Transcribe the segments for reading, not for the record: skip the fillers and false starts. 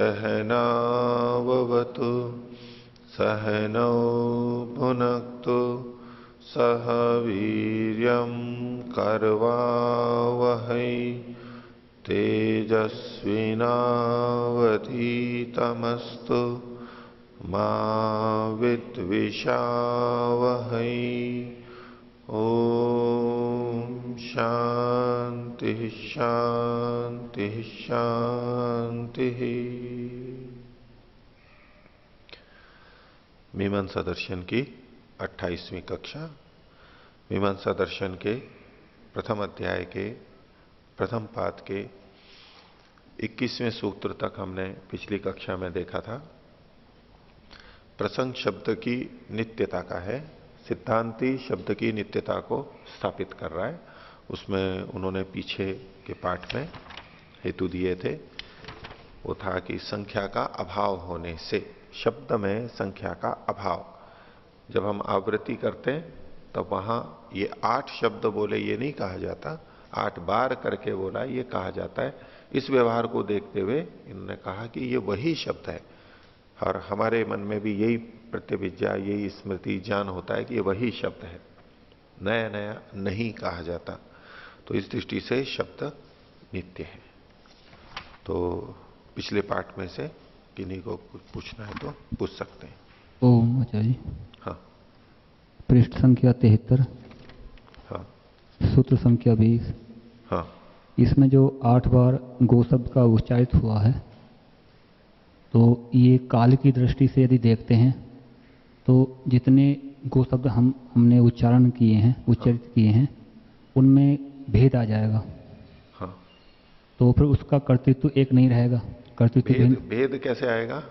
सहनाववतु सहनौ भुनक्तु सह वीर्यं करवावहै तेजस्विनावधीतमस्तु मा विद्विषावहै। ओम शांति शांति शांति। मीमांसा दर्शन की 28वीं कक्षा। मीमांसा दर्शन के प्रथम अध्याय के प्रथम पाद के 21वें सूत्र तक हमने पिछली कक्षा में देखा था। प्रसंग शब्द की नित्यता का है, सिद्धांती शब्द की नित्यता को स्थापित कर रहा है। उसमें उन्होंने पीछे के पाठ में हेतु दिए थे। वो था कि संख्या का अभाव होने से, शब्द में संख्या का अभाव, जब हम आवृत्ति करते हैं तब वहां ये 8 शब्द बोले ये नहीं कहा जाता, 8 बार करके बोला ये कहा जाता है। इस व्यवहार को देखते हुए इन्होंने कहा कि ये वही शब्द है और हमारे मन में भी यही प्रत्यभिज्ञा, यही स्मृति ज्ञान होता है कि ये वही शब्द है, नया नया नहीं कहा जाता। तो इस दृष्टि से शब्द नित्य है। तो पिछले पाठ में से किन्हीं को कुछ पूछना है तो पूछ सकते हैं। ओम आचार्य जी। हाँ। पृष्ठ संख्या 73। हाँ। सूत्र संख्या 20। हाँ। इसमें जो 8 बार गो शब्द का उच्चारित हुआ है, तो ये काल की दृष्टि से यदि देखते हैं तो जितने गो शब्द हमने उच्चारण किए हैं, उच्चारित किए हैं, उनमें भेद आ जाएगा। हाँ। तो फिर उसका कर्तृत्व एक नहीं रहेगा। कर्तृत्व भेद कैसे आएगा?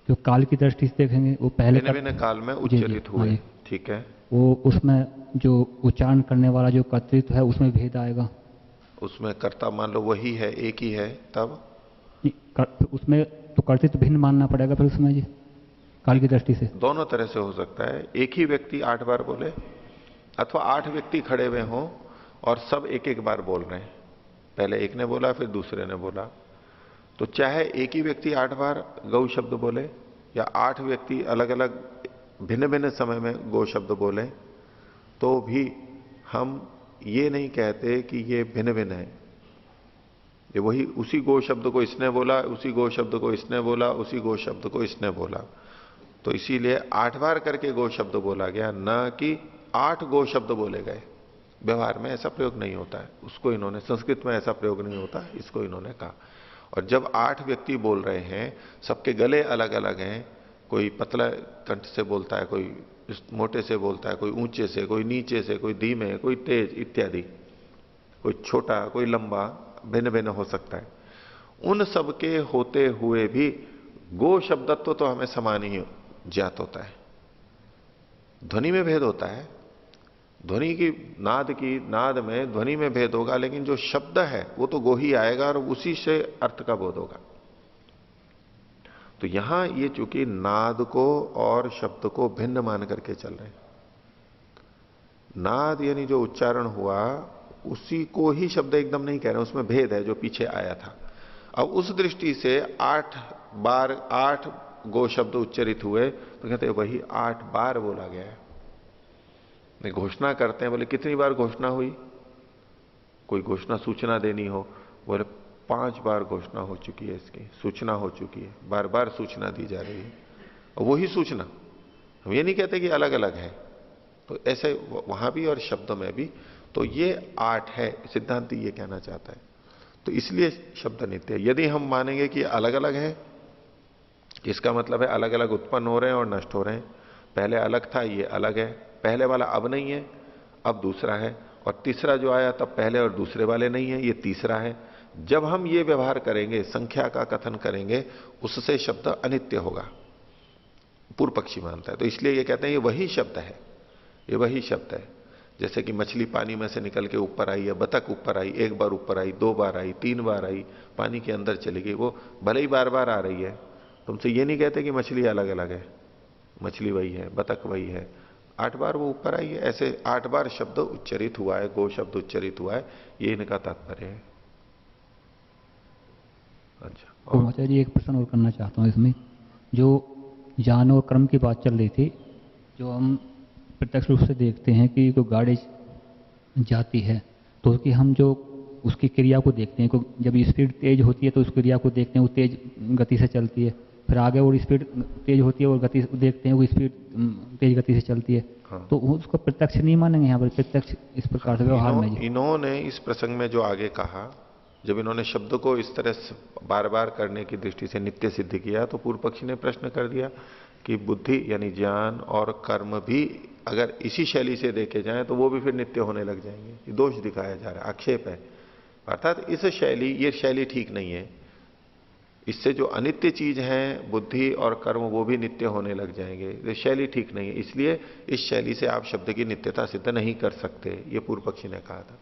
जो काल की दृष्टि से देखेंगे वो पहले भिन्न काल में उच्चारित हुए। ठीक है। वो उसमें जो उच्चारण करने वाला जो कर्तृत्व है उसमें भेद आएगा। उसमें कर्ता मान लो वही है, एक ही है, तब उसमें तो कर्तृत्व भिन्न मानना पड़ेगा फिर उसमें जी, काल की दृष्टि से। दोनों तरह से हो सकता है। एक ही व्यक्ति 8 बार बोले अथवा 8 व्यक्ति खड़े हुए हों और सब एक एक बार बोल रहे हैं। पहले एक ने बोला फिर दूसरे ने बोला, तो चाहे एक ही व्यक्ति 8 बार गौ शब्द बोले या 8 व्यक्ति अलग अलग भिन्न भिन्न समय में गो शब्द बोले, तो भी हम ये नहीं कहते कि ये भिन्न भिन्न है। ये वही, उसी गो शब्द को इसने बोला, उसी गो शब्द को इसने बोला, उसी गो शब्द को इसने बोला। तो इसीलिए 8 बार करके गो शब्द बोला गया, न कि 8 गो शब्द बोले गए। व्यवहार में ऐसा प्रयोग नहीं होता है। उसको इन्होंने, संस्कृत में ऐसा प्रयोग नहीं होता, इसको इन्होंने कहा। और जब 8 व्यक्ति बोल रहे हैं, सबके गले अलग अलग हैं, कोई पतला कंठ से बोलता है, कोई मोटे से बोलता है, कोई ऊंचे से, कोई नीचे से, कोई धीमे, कोई तेज इत्यादि, कोई छोटा, कोई लंबा, भिन्न भिन्न हो सकता है। उन सबके होते हुए भी गो शब्दत्व तो हमें समान ही ज्ञात होता है। ध्वनि में भेद होता है, ध्वनि की नाद में ध्वनि में भेद होगा, लेकिन जो शब्द है वो तो गो ही आएगा और उसी से अर्थ का बोध होगा। तो यहां ये चूंकि नाद को और शब्द को भिन्न मान करके चल रहे हैं, नाद यानी जो उच्चारण हुआ उसी को ही शब्द एकदम नहीं कह रहे, उसमें भेद है जो पीछे आया था। अब उस दृष्टि से 8 बार 8 गो शब्द उच्चरित हुए तो कहते हैं वही 8 बार बोला गया है। घोषणा करते हैं, बोले कितनी बार घोषणा हुई? कोई घोषणा सूचना देनी हो, बोले 5 बार घोषणा हो चुकी है, इसकी सूचना हो चुकी है, बार बार सूचना दी जा रही है। और वही सूचना, हम ये नहीं कहते कि अलग अलग है। तो ऐसे वहां भी और शब्द में भी, तो ये 8 है, सिद्धांत ये कहना चाहता है। तो इसलिए शब्द नित्य है। यदि हम मानेंगे कि अलग अलग है, इसका मतलब है अलग अलग उत्पन्न हो रहे हैं और नष्ट हो रहे हैं। पहले अलग था, ये अलग है। पहले वाला अब नहीं है, अब दूसरा है। और तीसरा जो आया तब पहले और दूसरे वाले नहीं है, ये तीसरा है। जब हम ये व्यवहार करेंगे, संख्या का कथन करेंगे, उससे शब्द अनित्य होगा, पूर्व पक्षी मानता है। तो इसलिए ये कहते हैं ये वही शब्द है, ये वही शब्द है। जैसे कि मछली पानी में से निकल के ऊपर आई है, बतख ऊपर आई, 1 बार ऊपर आई, 2 बार आई, 3 बार आई, पानी के अंदर चली गई, वो भले ही बार बार आ रही है। तुमसे ये नहीं कहते कि मछली अलग अलग है, मछली वही है, बतख वही है। 8 बार वो ऊपर आई है, ऐसे 8 बार शब्द उच्चरित हुआ है, गो शब्द उच्चरित हुआ है, ये इनका तात्पर्य है। अच्छा, और आचार्य जी एक प्रश्न और करना चाहता हूँ इसमें, जो ज्ञान और कर्म की बात चल रही थी, जो हम प्रत्यक्ष रूप से देखते हैं कि कोई गाड़ी जाती है तो उसकी हम जो उसकी क्रिया को देखते हैं, जब स्पीड तेज होती है तो उस क्रिया को देखते हैं, वो तेज गति से चलती है, फिर आगे और स्पीड तेज होती है और गति देखते हैं वो स्पीड तेज गति से चलती है। हाँ। तो उसको प्रत्यक्ष नहीं मानेंगे यहाँ पर, प्रत्यक्ष इस प्रकार से व्यवहार में इन्होंने इस प्रसंग में जो आगे कहा, जब इन्होंने शब्द को इस तरह से बार बार करने की दृष्टि से नित्य सिद्ध किया, तो पूर्व पक्षी ने प्रश्न कर दिया कि बुद्धि यानी ज्ञान और कर्म भी अगर इसी शैली से देखे जाएं तो वो भी फिर नित्य होने लग जाएंगे। ये दोष दिखाया जा रहा है, आक्षेप है। अर्थात इस शैली, ये शैली ठीक नहीं है। इससे जो अनित्य चीज है बुद्धि और कर्म, वो भी नित्य होने लग जाएंगे। ये शैली ठीक नहीं है, इसलिए इस शैली से आप शब्द की नित्यता सिद्ध नहीं कर सकते, ये पूर्व पक्षी ने कहा था।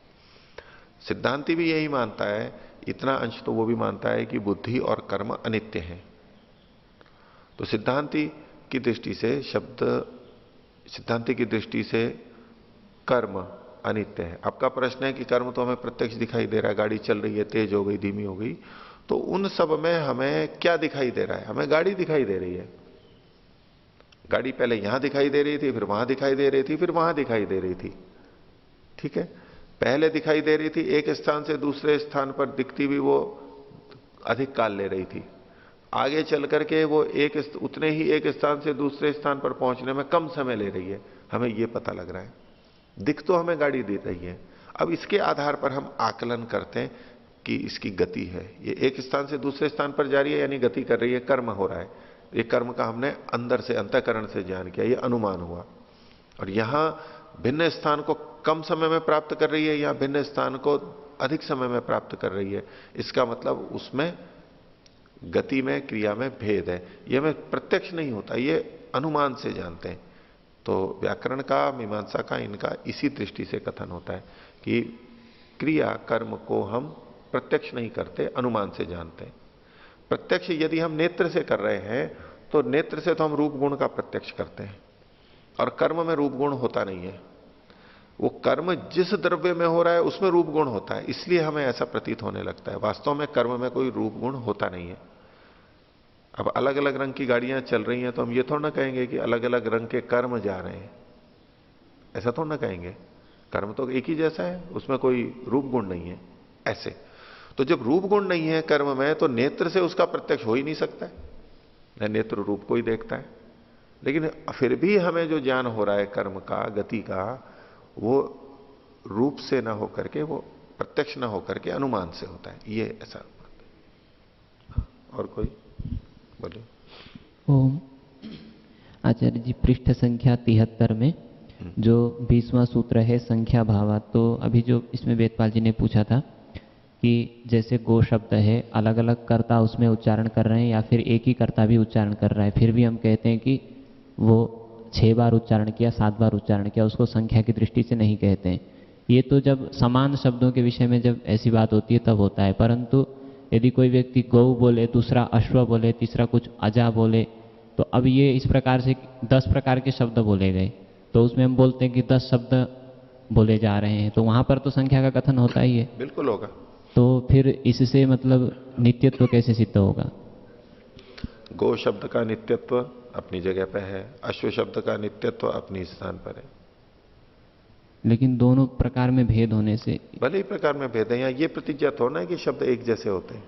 सिद्धांति भी यही मानता है, इतना अंश तो वो भी मानता है कि बुद्धि और कर्म अनित्य हैं। तो सिद्धांति की दृष्टि से सिद्धांति की दृष्टि से कर्म अनित्य है। आपका प्रश्न है कि कर्म तो हमें प्रत्यक्ष दिखाई दे रहा है, गाड़ी चल रही है, तेज हो गई, धीमी हो गई, तो उन सब में हमें क्या दिखाई दे रहा है? हमें गाड़ी दिखाई दे रही है। गाड़ी पहले यहां दिखाई दे रही थी, फिर वहां दिखाई दे रही थी, फिर वहां दिखाई दे रही थी। ठीक है, पहले दिखाई दे रही थी एक स्थान से दूसरे स्थान पर दिखती भी वो अधिक काल ले रही थी, आगे चल करके वो उतने ही एक स्थान से दूसरे स्थान पर पहुंचने में कम समय ले रही है, हमें ये पता लग रहा है। दिख तो हमें गाड़ी दे रही है, अब इसके आधार पर हम आकलन करते हैं कि इसकी गति है, ये एक स्थान से दूसरे स्थान पर जा रही है यानी गति कर रही है, कर्म हो रहा है। ये कर्म का हमने अंदर से, अंतःकरण से ज्ञान किया, ये अनुमान हुआ। और यहां भिन्न स्थान को कम समय में प्राप्त कर रही है या भिन्न स्थान को अधिक समय में प्राप्त कर रही है, इसका मतलब उसमें गति में, क्रिया में भेद है। यह हमें प्रत्यक्ष नहीं होता, ये अनुमान से जानते हैं। तो व्याकरण का, मीमांसा का, इनका इसी दृष्टि से कथन होता है कि क्रिया कर्म को हम प्रत्यक्ष नहीं करते, अनुमान से जानते हैं। प्रत्यक्ष यदि हम नेत्र से कर रहे हैं तो नेत्र से तो हम रूप गुण का प्रत्यक्ष करते हैं, और कर्म में रूप गुण होता नहीं है। वो कर्म जिस द्रव्य में हो रहा है उसमें रूप गुण होता है, इसलिए हमें ऐसा प्रतीत होने लगता है। वास्तव में कर्म में कोई रूप गुण होता नहीं है। अब अलग अलग रंग की गाड़ियां चल रही हैं तो हम ये थोड़ा ना कहेंगे कि अलग अलग रंग के कर्म जा रहे हैं, ऐसा थोड़ा ना कहेंगे। कर्म तो एक ही जैसा है, उसमें कोई रूप गुण नहीं है। ऐसे तो जब रूप गुण नहीं है कर्म में, तो नेत्र से उसका प्रत्यक्ष हो ही नहीं सकता है, नेत्र रूप को ही देखता है। लेकिन फिर भी हमें जो ज्ञान हो रहा है कर्म का, गति का, वो रूप से ना होकर के, वो प्रत्यक्ष ना होकर के अनुमान से होता है, ये ऐसा। और कोई बोलिए। ओम। आचार्य जी, पृष्ठ संख्या 73 में जो 20वां सूत्र है संख्या भावा, तो अभी जो इसमें वेदपाल जी ने पूछा था कि जैसे गो शब्द है, अलग अलग कर्ता उसमें उच्चारण कर रहे हैं या फिर एक ही कर्ता भी उच्चारण कर रहा है, फिर भी हम कहते हैं कि वो 6 बार उच्चारण किया, 7 बार उच्चारण किया, उसको संख्या की दृष्टि से नहीं कहते हैं। ये तो जब समान शब्दों के विषय में जब ऐसी बात होती है तब होता है, परंतु यदि कोई व्यक्ति गौ बोले, दूसरा अश्व बोले, तीसरा कुछ अजा बोले, तो अब ये इस प्रकार से 10 प्रकार के शब्द बोले गए, तो उसमें हम बोलते हैं कि 10 शब्द बोले जा रहे हैं, तो वहां पर तो संख्या का कथन होता ही है। बिल्कुल होगा। तो फिर इससे मतलब नित्यत्व कैसे सिद्ध होगा? गो शब्द का नित्यत्व अपनी जगह पर है, अश्व शब्द का नित्यत्व अपनी स्थान पर है। लेकिन दोनों प्रकार में भेद होने से, भले ही प्रकार में भेद है, यहाँ ये प्रतिज्ञा थोड़ा है कि शब्द एक जैसे होते हैं।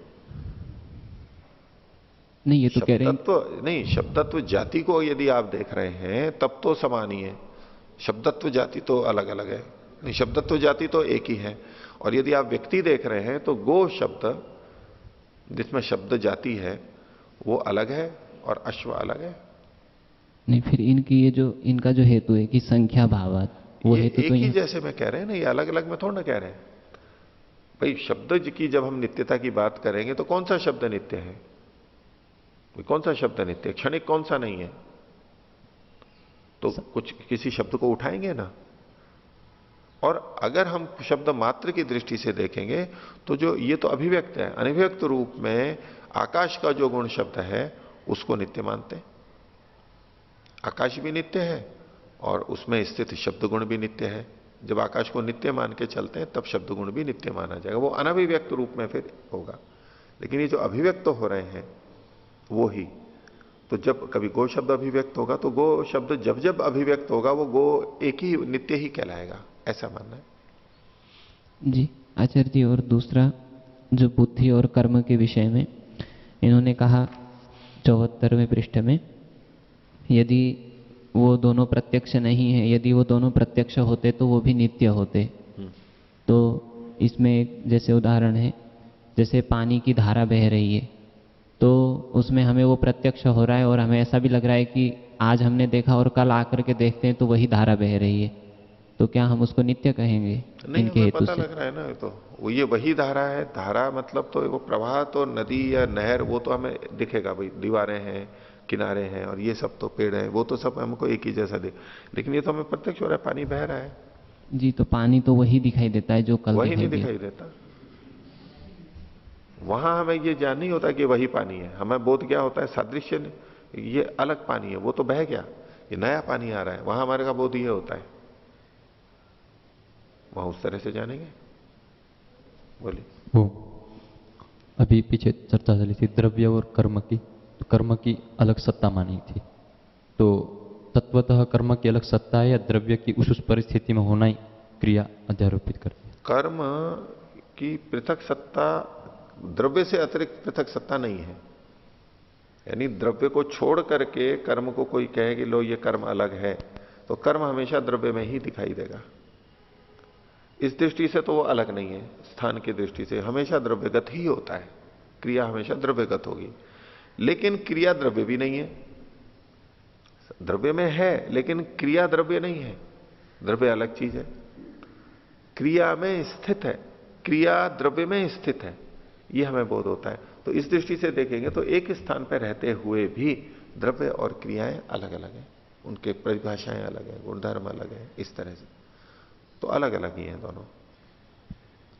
नहीं, ये तो कह रहे हैं शब्दत्व नहीं, शब्दत्व जाति को यदि आप देख रहे हैं तब तो समान ही है, शब्दत्व जाति तो अलग अलग है। नहीं, शब्दत्व जाति तो एक ही है। और यदि आप व्यक्ति देख रहे हैं तो गो शब्द जिसमें शब्द जाति है वो अलग है और अश्व अलग है। नहीं, फिर इनकी ये जो इनका जो हेतु है कि संख्या भावात, वो हेतु एक तो ही जैसे मैं कह रहे हैं ना, ये अलग अलग में थोड़ा ना कह रहे हैं भाई। शब्द की जब हम नित्यता की बात करेंगे तो कौन सा शब्द नित्य है? कौन सा शब्द नित्य? क्षणिक कौन सा नहीं है? तो कुछ किसी शब्द को उठाएंगे ना। और अगर हम शब्द मात्र की दृष्टि से देखेंगे तो जो ये तो अभिव्यक्त है, अनिव्यक्त रूप में आकाश का जो गुण शब्द है उसको नित्य मानते हैं। आकाश भी नित्य है और उसमें स्थित शब्द गुण भी नित्य है। जब आकाश को नित्य मान के चलते हैं तब शब्द गुण भी नित्य माना जाएगा, वो अनभिव्यक्त रूप में फिर होगा। लेकिन ये जो अभिव्यक्त हो रहे हैं वो ही, तो जब कभी गो शब्द अभिव्यक्त होगा तो गो शब्द जब जब अभिव्यक्त होगा वो गो एक ही नित्य ही कहलाएगा, ऐसा मानना है। जी आचार्य जी, और दूसरा जो बुद्धि और कर्म के विषय में इन्होंने कहा 74वें पृष्ठ में, यदि वो दोनों प्रत्यक्ष नहीं है, यदि वो दोनों प्रत्यक्ष होते तो वो भी नित्य होते। तो इसमें एक जैसे उदाहरण है, जैसे पानी की धारा बह रही है तो उसमें हमें वो प्रत्यक्ष हो रहा है और हमें ऐसा भी लग रहा है कि आज हमने देखा और कल आकर के देखते हैं तो वही धारा बह रही है, तो क्या हम उसको नित्य कहेंगे नहीं, इनके हमें हेतु पता से? लग रहा है ना, तो वो ये वही धारा है। धारा मतलब तो वो प्रवाह, तो नदी या नहर वो तो हमें दिखेगा भाई, दीवारें हैं, किनारे हैं और ये सब तो पेड़ हैं, वो तो सब हमको एक ही जैसा दिख, लेकिन ये तो हमें प्रत्यक्ष हो रहा है, पानी बह रहा है। जी, तो पानी तो वही दिखाई देता है जो कल वही दिखाई नहीं दिया। दिखाई देता। वहां हमें ये ज्ञान नहीं होता कि वही पानी है, हमें बोध क्या होता है, सादृश्य ने, ये अलग पानी है, वो तो बह गया, ये नया पानी आ रहा है, वहां हमारे का बोध ये होता है, वहां उस तरह से जानेंगे। बोलिए। वो अभी पीछे चर्चा चली थी द्रव्य और कर्म की, तो कर्म की अलग सत्ता मानी थी, तो तत्वतः कर्म की अलग सत्ता है या द्रव्य की उस परिस्थिति में होना ही क्रिया अध्यारोपित करती है? कर्म की पृथक सत्ता द्रव्य से अतिरिक्त पृथक सत्ता नहीं है। यानी द्रव्य को छोड़ करके कर्म को कोई कहे कि लो ये कर्म अलग है, तो कर्म हमेशा द्रव्य में ही दिखाई देगा। इस दृष्टि से तो वो अलग नहीं है, स्थान की दृष्टि से हमेशा द्रव्यगत ही होता है, क्रिया हमेशा द्रव्यगत होगी। लेकिन क्रिया द्रव्य भी नहीं है, द्रव्य में है लेकिन क्रिया द्रव्य नहीं है, द्रव्य अलग चीज है, क्रिया में स्थित है, क्रिया द्रव्य में स्थित है, ये हमें बोध होता है। तो इस दृष्टि से देखेंगे तो एक स्थान पर रहते हुए भी द्रव्य और क्रियाएं अलग अलग हैं, उनके परिभाषाएं अलग हैं, गुणधर्म अलग है, इस तरह से तो अलग अलग ही हैं दोनों।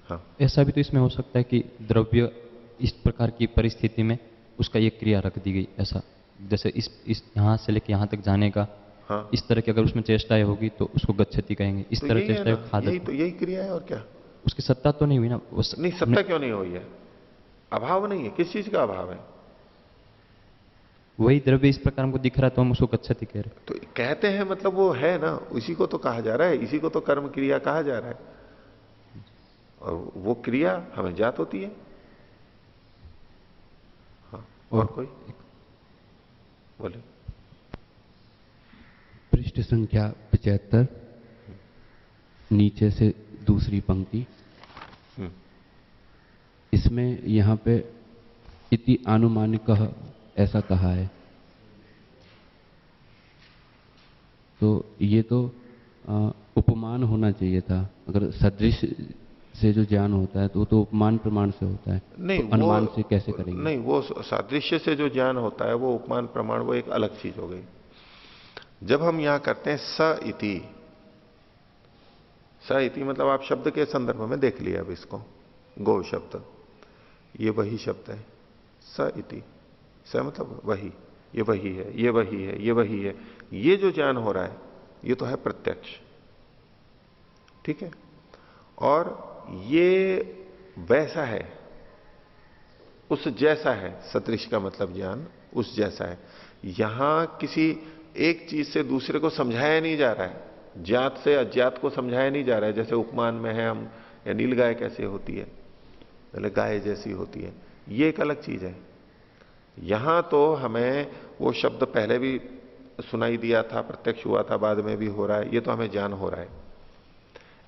हाँ, ऐसा भी तो इसमें हो सकता है कि द्रव्य इस प्रकार की परिस्थिति में उसका ये क्रिया रख दी गई, ऐसा जैसे इस यहां से लेके यहां तक जाने का, हाँ, इस तरह की अगर उसमें चेष्टाएं होगी तो उसको गच्छति कहेंगे, इस तो तरह यही है चेष्टाएं ना, खादत, तो यही क्रिया है और क्या। उसकी सत्ता तो नहीं हुई ना, नहीं, सत्ता क्यों नहीं हुई है, अभाव नहीं है, किस चीज का अभाव है। वही द्रव्य इस प्रकार हमको दिख रहा है तो हम उसको गच्छति कह रहे हैं। तो कहते हैं मतलब वो है ना, इसी को तो कहा जा रहा है, इसी को तो कर्म क्रिया कहा जा रहा है, और वो क्रिया हमें ज्ञात होती है। हाँ, और कोई बोले। पृष्ठ संख्या 75 नीचे से दूसरी पंक्ति, इसमें यहां पे इति आनुमानिकः ऐसा कहा है, तो ये तो उपमान होना चाहिए था। अगर सदृश से जो ज्ञान होता है तो वो तो उपमान प्रमाण से होता है, नहीं, तो अनुमान से कैसे करेंगे? नहीं, वो सादृश्य से जो ज्ञान होता है वो उपमान प्रमाण, वो एक अलग चीज हो गई। जब हम यहां करते हैं स इति मतलब आप शब्द के संदर्भ में देख लिया अब इसको, गो शब्द ये वही शब्द है, स इति, स मतलब वही, ये वही है, ये वही है, ये वही है, ये जो ज्ञान हो रहा है ये तो है प्रत्यक्ष, ठीक है, और ये वैसा है, उस जैसा है, सदृश का मतलब ज्ञान उस जैसा है। यहां किसी एक चीज से दूसरे को समझाया नहीं जा रहा है, ज्ञात से अज्ञात को समझाया नहीं जा रहा है। जैसे उपमान में है हम, या नीलगाय कैसे होती है, पहले गाय जैसी होती है, ये एक अलग चीज है। यहां तो हमें वो शब्द पहले भी सुनाई दिया था, प्रत्यक्ष हुआ था, बाद में भी हो रहा है, ये तो हमें ज्ञान हो रहा है।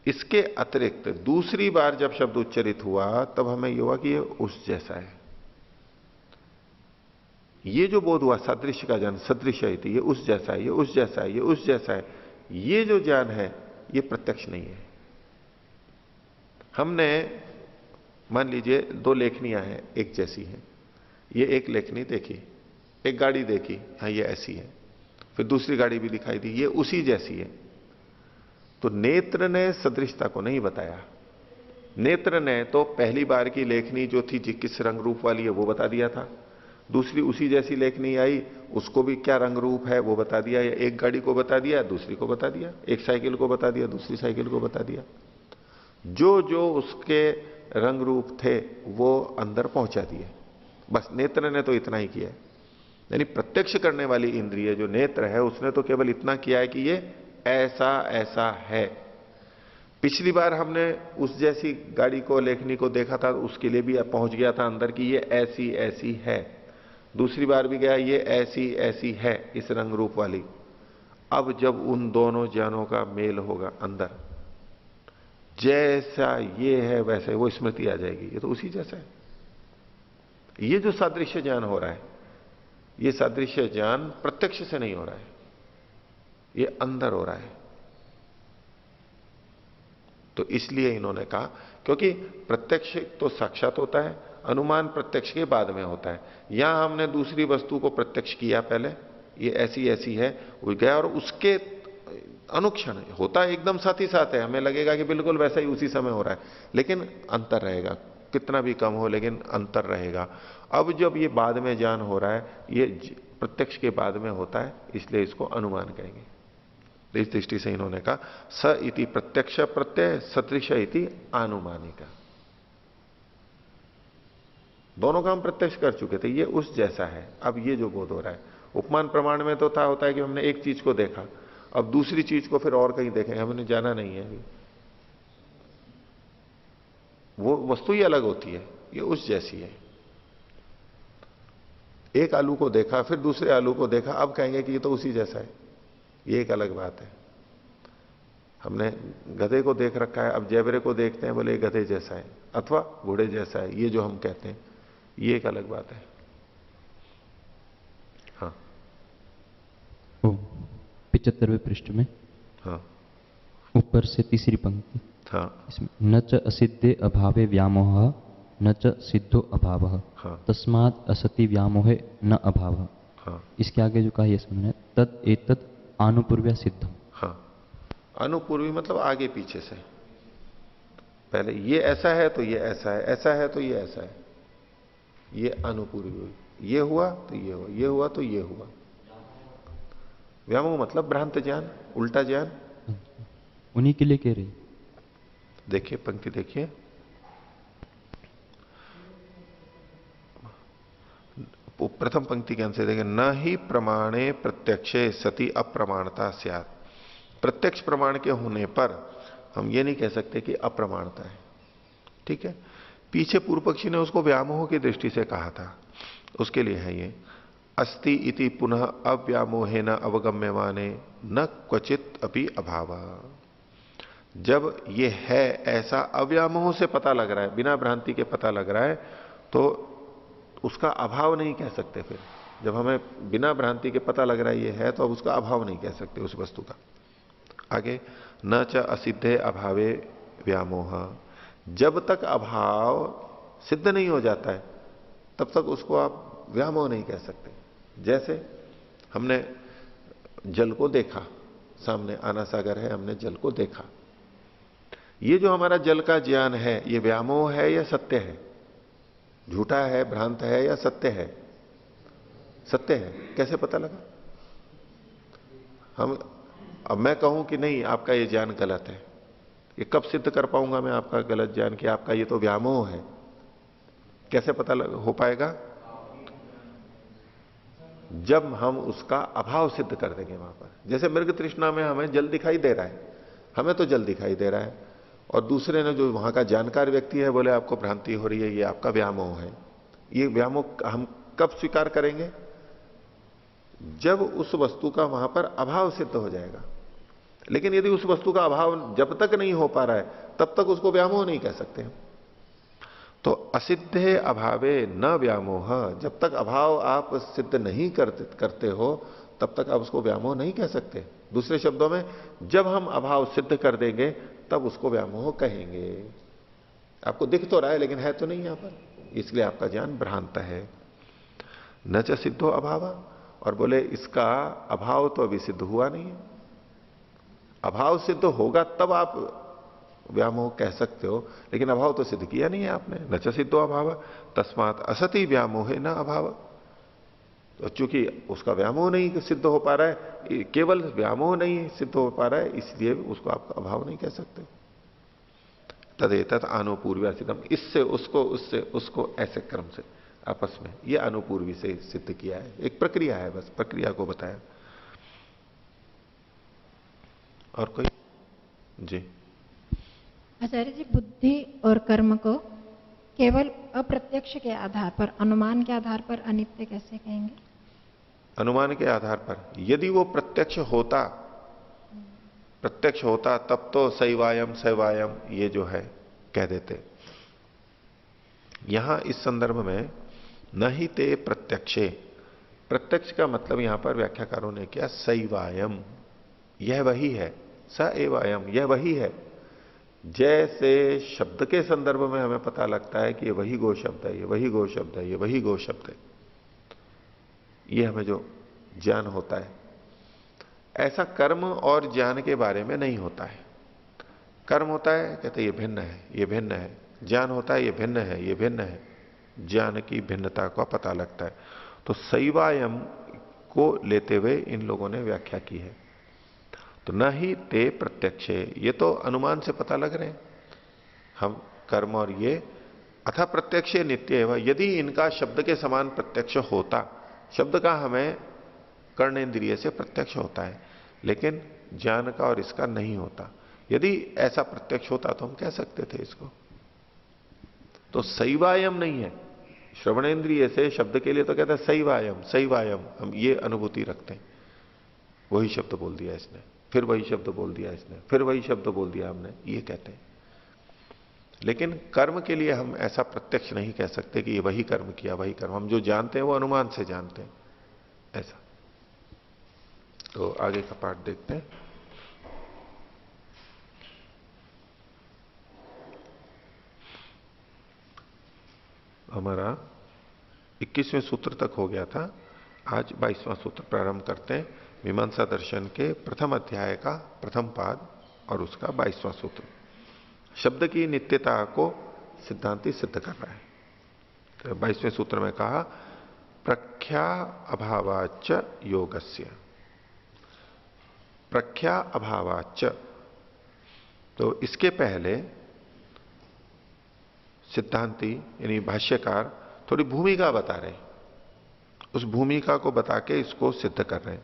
इसके अतिरिक्त दूसरी बार जब शब्द उच्चरित हुआ तब हमें ये हुआ कि ये उस जैसा है। ये जो बोध हुआ सादृश्य का ज्ञान, सदृश है, ये उस जैसा है, ये उस जैसा है, ये उस जैसा है, ये जो ज्ञान है ये प्रत्यक्ष नहीं है। हमने मान लीजिए दो लेखनियां हैं, एक जैसी हैं, ये एक लेखनी देखी, एक गाड़ी देखी, हाँ ये ऐसी है, फिर दूसरी गाड़ी भी दिखाई दी, ये उसी जैसी है। तो नेत्र ने सदृशता को नहीं बताया, नेत्र ने तो पहली बार की लेखनी जो थी किस रंग रूप वाली है वो बता दिया था, दूसरी उसी जैसी लेखनी आई, उसको भी क्या रंग रूप है वो बता दिया, या एक गाड़ी को बता दिया, दूसरी को बता दिया, एक साइकिल को बता दिया, दूसरी साइकिल को बता दिया। जो जो उसके रंग रूप थे वो अंदर पहुंचा दिए। बस नेत्र ने तो इतना ही किया है। यानी प्रत्यक्ष करने वाली इंद्रिय जो नेत्र है उसने तो केवल इतना किया है कि ये ऐसा ऐसा है। पिछली बार हमने उस जैसी गाड़ी को, लेखनी को देखा था, उसके लिए भी पहुंच गया था अंदर कि ये ऐसी ऐसी है। दूसरी बार भी गया, ये ऐसी ऐसी है इस रंग रूप वाली। अब जब उन दोनों ज्ञानों का मेल होगा अंदर, जैसा ये है वैसे वो स्मृति आ जाएगी, ये तो उसी जैसा है। ये जो सादृश्य ज्ञान हो रहा है, ये सादृश्य ज्ञान प्रत्यक्ष से नहीं हो रहा है, ये अंदर हो रहा है। तो इसलिए इन्होंने कहा, क्योंकि प्रत्यक्ष तो साक्षात होता है, अनुमान प्रत्यक्ष के बाद में होता है। यहां हमने दूसरी वस्तु को प्रत्यक्ष किया पहले, ये ऐसी ऐसी है, वो गया और उसके अनुक्षण होता है, एकदम साथ ही साथ है, हमें लगेगा कि बिल्कुल वैसा ही उसी समय हो रहा है, लेकिन अंतर रहेगा, कितना भी कम हो लेकिन अंतर रहेगा। अब जब ये बाद में ज्ञान हो रहा है, ये प्रत्यक्ष के बाद में होता है, इसलिए इसको अनुमान कहेंगे। तो इस दृष्टि से इन्होंने कहा स इति प्रत्यक्ष प्रत्यय सदृश इति आनुमानिका। दोनों का हम प्रत्यक्ष कर चुके थे, ये उस जैसा है। अब ये जो बोध हो रहा है, उपमान प्रमाण में तो था होता है कि हमने एक चीज को देखा, अब दूसरी चीज को फिर और कहीं देखेंगे, हमने जाना नहीं है अभी, वो वस्तु ही अलग होती है, ये उस जैसी है। एक आलू को देखा, फिर दूसरे आलू को देखा, अब कहेंगे कि ये तो उसी जैसा है, ये एक अलग बात है। हमने गधे को देख रखा है, अब जैबरे को देखते हैं, बोले गधे जैसा है अथवा घोड़े जैसा है, ये जो हम कहते हैं, ये एक अलग बात है। हाँ 75वें पृष्ठ में, हाँ ऊपर से तीसरी पंक्ति, हाँ इसमें न च असिद्धे अभावे व्यामोह न च सिद्धो अभावः हाँ तस्मात् असति व्यामोहे न अभावः। हाँ इसके आगे जो कहा यह समझना, तद एतद आनुपूर्व्या सिद्धम। हाँ, अनुपूर्वी मतलब आगे पीछे से, पहले ये ऐसा है तो ये ऐसा है, ऐसा है तो ये ऐसा है, ये अनुपूर्वी हुई। ये हुआ तो ये हुआ, ये हुआ तो ये हुआ। व्यामोह मतलब भ्रांत ज्ञान, उल्टा ज्ञान, उन्हीं के लिए कह रही। देखिए पंक्ति देखिए, प्रथम पंक्ति के अनुसार देखें, न ही प्रमाणे प्रत्यक्षे सति अप्रमाणता स्यात्। प्रत्यक्ष प्रमाण के होने पर हम ये नहीं कह सकते कि अप्रमाणता है। ठीक है, पीछे पूर्व पक्षी ने उसको व्यामोह की दृष्टि से कहा था, उसके लिए है ये अस्ति इति पुनः अव्यामोहे न अवगम्यमाने न क्वचित अपि अभाव। जब ये है ऐसा अव्यामोह से पता लग रहा है, बिना भ्रांति के पता लग रहा है, तो उसका अभाव नहीं कह सकते। फिर जब हमें बिना भ्रांति के पता लग रहा है ये है, तो अब उसका अभाव नहीं कह सकते उस वस्तु का। आगे न च असिद्धे अभावे व्यामोह, जब तक अभाव सिद्ध नहीं हो जाता है तब तक उसको आप व्यामोह नहीं कह सकते। जैसे हमने जल को देखा, सामने आना सागर है, हमने जल को देखा, ये जो हमारा जल का ज्ञान है, ये व्यामोह है या सत्य है, झूठा है, भ्रांत है या सत्य है? सत्य है। कैसे पता लगा? अब मैं कहूं कि नहीं आपका ये ज्ञान गलत है, ये कब सिद्ध कर पाऊंगा मैं आपका गलत ज्ञान कि आपका ये तो व्यामोह है? कैसे पता हो पाएगा? जब हम उसका अभाव सिद्ध कर देंगे वहां पर। जैसे मृग तृष्णा में हमें जल दिखाई दे रहा है, हमें तो जल दिखाई दे रहा है, और दूसरे ने जो वहां का जानकार व्यक्ति है बोले आपको भ्रांति हो रही है, ये आपका व्यामोह है। ये व्यामोह हम कब स्वीकार करेंगे? जब उस वस्तु का वहां पर अभाव सिद्ध हो जाएगा। लेकिन यदि उस वस्तु का अभाव जब तक नहीं हो पा रहा है तब तक उसको व्यामोह नहीं कह सकते हम। तो असिद्धे अभावे न व्यामोह, जब तक अभाव आप सिद्ध नहीं करते हो तब तक आप उसको व्यामोह नहीं कह सकते। दूसरे शब्दों में, जब हम अभाव सिद्ध कर देंगे तब उसको व्यामोह कहेंगे। आपको दिख तो रहा है लेकिन है तो नहीं यहां पर, इसलिए आपका ज्ञान भ्रांत है। न च सिद्धो अभाव, और बोले इसका अभाव तो अभी सिद्ध हुआ नहीं है। अभाव सिद्ध होगा तब आप व्यामोह कह सकते हो, लेकिन अभाव तो सिद्ध किया नहीं है आपने। न च सिद्धो अभाव तस्मात् असति व्यामोहे न अभाव। तो चूंकि उसका व्यामोह नहीं सिद्ध हो पा रहा है, केवल व्यामोह नहीं सिद्ध हो पा रहा है, इसलिए उसको आप अभाव नहीं कह सकते। तदेतत् आनुपूर्व्या सिद्धम, इससे उसको, उससे उसको, ऐसे क्रम से आपस में, ये अनुपूर्वी से सिद्ध किया है। एक प्रक्रिया है, बस प्रक्रिया को बताया। और कोई? जी आचार्य जी, बुद्धि और कर्म को केवल अप्रत्यक्ष के आधार पर, अनुमान के आधार पर अनित्य कैसे कहेंगे? अनुमान के आधार पर, यदि वो प्रत्यक्ष होता तब तो सैवायम सैवायम ये जो है कह देते। यहां इस संदर्भ में न ही ते प्रत्यक्षे, प्रत्यक्ष का मतलब यहां पर व्याख्याकारों ने किया सैवायम, यह वही है, स एवायम यह वही है। जैसे शब्द के संदर्भ में हमें पता लगता है कि ये वही गो शब्द है, ये वही गो शब्द है, ये वही गो शब्द है, ये हमें जो ज्ञान होता है, ऐसा कर्म और ज्ञान के बारे में नहीं होता है। कर्म होता है, कहते ये भिन्न है, ये भिन्न है। ज्ञान होता है, ये भिन्न है, ये भिन्न है। ज्ञान की भिन्नता का पता लगता है। तो सैवायम को लेते हुए इन लोगों ने व्याख्या की है। तो न ही ते प्रत्यक्षे, ये तो अनुमान से पता लग रहे हैं हम, कर्म और ये। अथा प्रत्यक्ष नित्य है, यदि इनका शब्द के समान प्रत्यक्ष होता, शब्द का हमें कर्णेंद्रिय से प्रत्यक्ष होता है, लेकिन ज्ञान का और इसका नहीं होता। यदि ऐसा प्रत्यक्ष होता तो हम कह सकते थे इसको। तो सैवायम नहीं है, श्रवणेन्द्रिय से शब्द के लिए तो कहता है सैवायम सैवायम, हम ये अनुभूति रखते हैं। वही शब्द बोल दिया इसने, फिर वही शब्द बोल दिया इसने, फिर वही शब्द बोल दिया हमने, ये कहते हैं। लेकिन कर्म के लिए हम ऐसा प्रत्यक्ष नहीं कह सकते कि ये वही कर्म किया, वही कर्म। हम जो जानते हैं वो अनुमान से जानते हैं, ऐसा। तो आगे का पाठ देखते हैं। हमारा 21वें सूत्र तक हो गया था, आज 22वां सूत्र प्रारंभ करते हैं। मीमांसा दर्शन के प्रथम अध्याय का प्रथम पाद और उसका 22वां सूत्र। शब्द की नित्यता को सिद्धांति सिद्ध कर रहा है। तो 22वें सूत्र में कहा प्रख्या अभावाच योगस्य, प्रख्या अभावाच। तो इसके पहले सिद्धांति यानी भाष्यकार थोड़ी भूमिका बता रहे हैं, उस भूमिका को बता के इसको सिद्ध कर रहे हैं।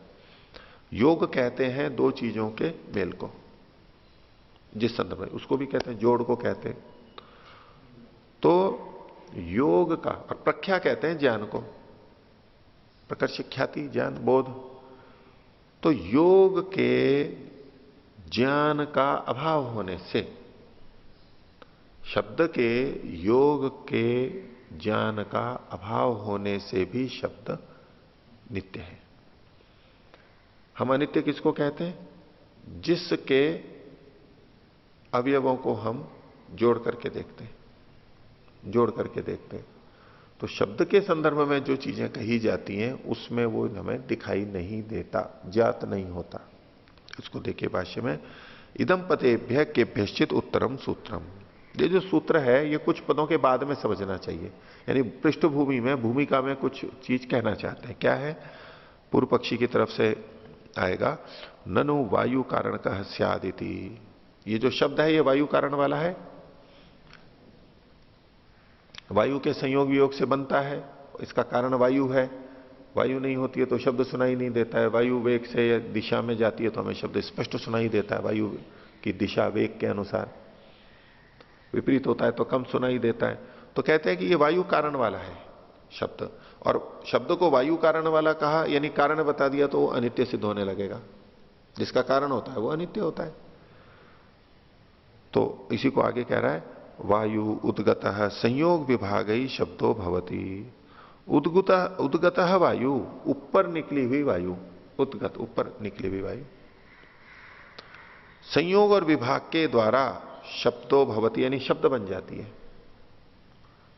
योग कहते हैं दो चीजों के मेल को, जिस संदर्भ में उसको भी कहते हैं, जोड़ को कहते हैं। तो योग का, और प्रख्या कहते हैं ज्ञान को, प्रकर्ष ख्याति ज्ञान बोध। तो योग के ज्ञान का अभाव होने से, शब्द के योग के ज्ञान का अभाव होने से भी शब्द नित्य है। हम अनित्य किसको कहते हैं? जिसके अवयवों को हम जोड़ करके देखते हैं, जोड़ करके देखते हैं। तो शब्द के संदर्भ में जो चीजें कही जाती हैं उसमें वो हमें दिखाई नहीं देता, ज्ञात नहीं होता। इसको देखिए भाष्य में, इदम पदेभ्य केभ्यश्चित उत्तरम सूत्रम। ये जो सूत्र है ये कुछ पदों के बाद में समझना चाहिए, यानी पृष्ठभूमि में, भूमिका में कुछ चीज कहना चाहते हैं। क्या है? पूर्व पक्षी की तरफ से आएगा, ननु वायु कारण का स्यादिति। ये जो शब्द है ये वायु कारण वाला है, वायु के संयोग वियोग से बनता है, इसका कारण वायु है। वायु नहीं होती है तो शब्द सुनाई नहीं देता है। वायु वेग से या दिशा में जाती है तो हमें शब्द स्पष्ट सुनाई देता है, वायु की दिशा वेग के अनुसार। विपरीत होता है तो कम सुनाई देता है। तो कहते हैं कि ये वायु कारण वाला है शब्द, और शब्द को वायु कारण वाला कहा यानी कारण बता दिया तो वो अनित्य सिद्ध होने लगेगा। जिसका कारण होता है वो अनित्य होता है। तो इसी को आगे कह रहा है, वायु उद्गतः संयोग विभागई शब्दों भवति। उद्गतः वायु, ऊपर निकली हुई वायु, उद्गत ऊपर निकली हुई वायु। संयोग और विभाग के द्वारा शब्दों भवति यानी शब्द बन जाती है।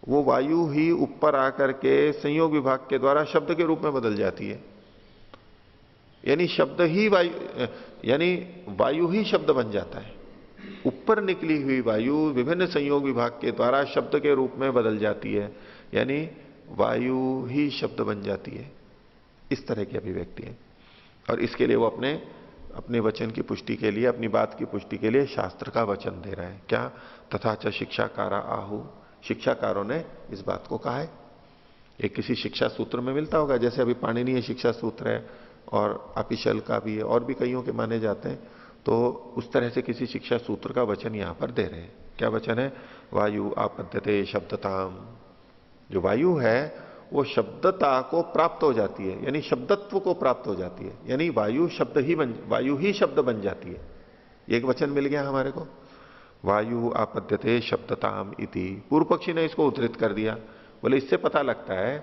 वो वायु ही ऊपर आकर के संयोग विभाग के द्वारा शब्द के रूप में बदल जाती है। यानी शब्द ही वायु, यानी वायु ही शब्द बन जाता है। ऊपर निकली हुई वायु विभिन्न संयोग विभाग के द्वारा शब्द के रूप में बदल जाती है, यानी वायु ही शब्द बन जाती है। इस तरह की अभिव्यक्ति है। और इसके लिए वो अपने वचन की पुष्टि के लिए, अपनी बात की पुष्टि के लिए शास्त्र का वचन दे रहा है। क्या? तथा च शिक्षाकारा आहु, शिक्षाकारों ने इस बात को कहा है। एक किसी शिक्षा सूत्र में मिलता होगा, जैसे अभी पाणिनीय शिक्षा सूत्र है और अपिशल का भी है और भी कईयों के माने जाते हैं, तो उस तरह से किसी शिक्षा सूत्र का वचन यहां पर दे रहे हैं। क्या वचन है? वायु आपद्यते शब्दताम। जो वायु है वो शब्दता को प्राप्त हो जाती है, यानी शब्दत्व को प्राप्त हो जाती है, यानी वायु ही शब्द बन जाती है। एक वचन मिल गया हमारे को, वायु आपद्यते शब्दताम इति। पूर्व पक्षी ने इसको उद्धृत कर दिया, बोले इससे पता लगता है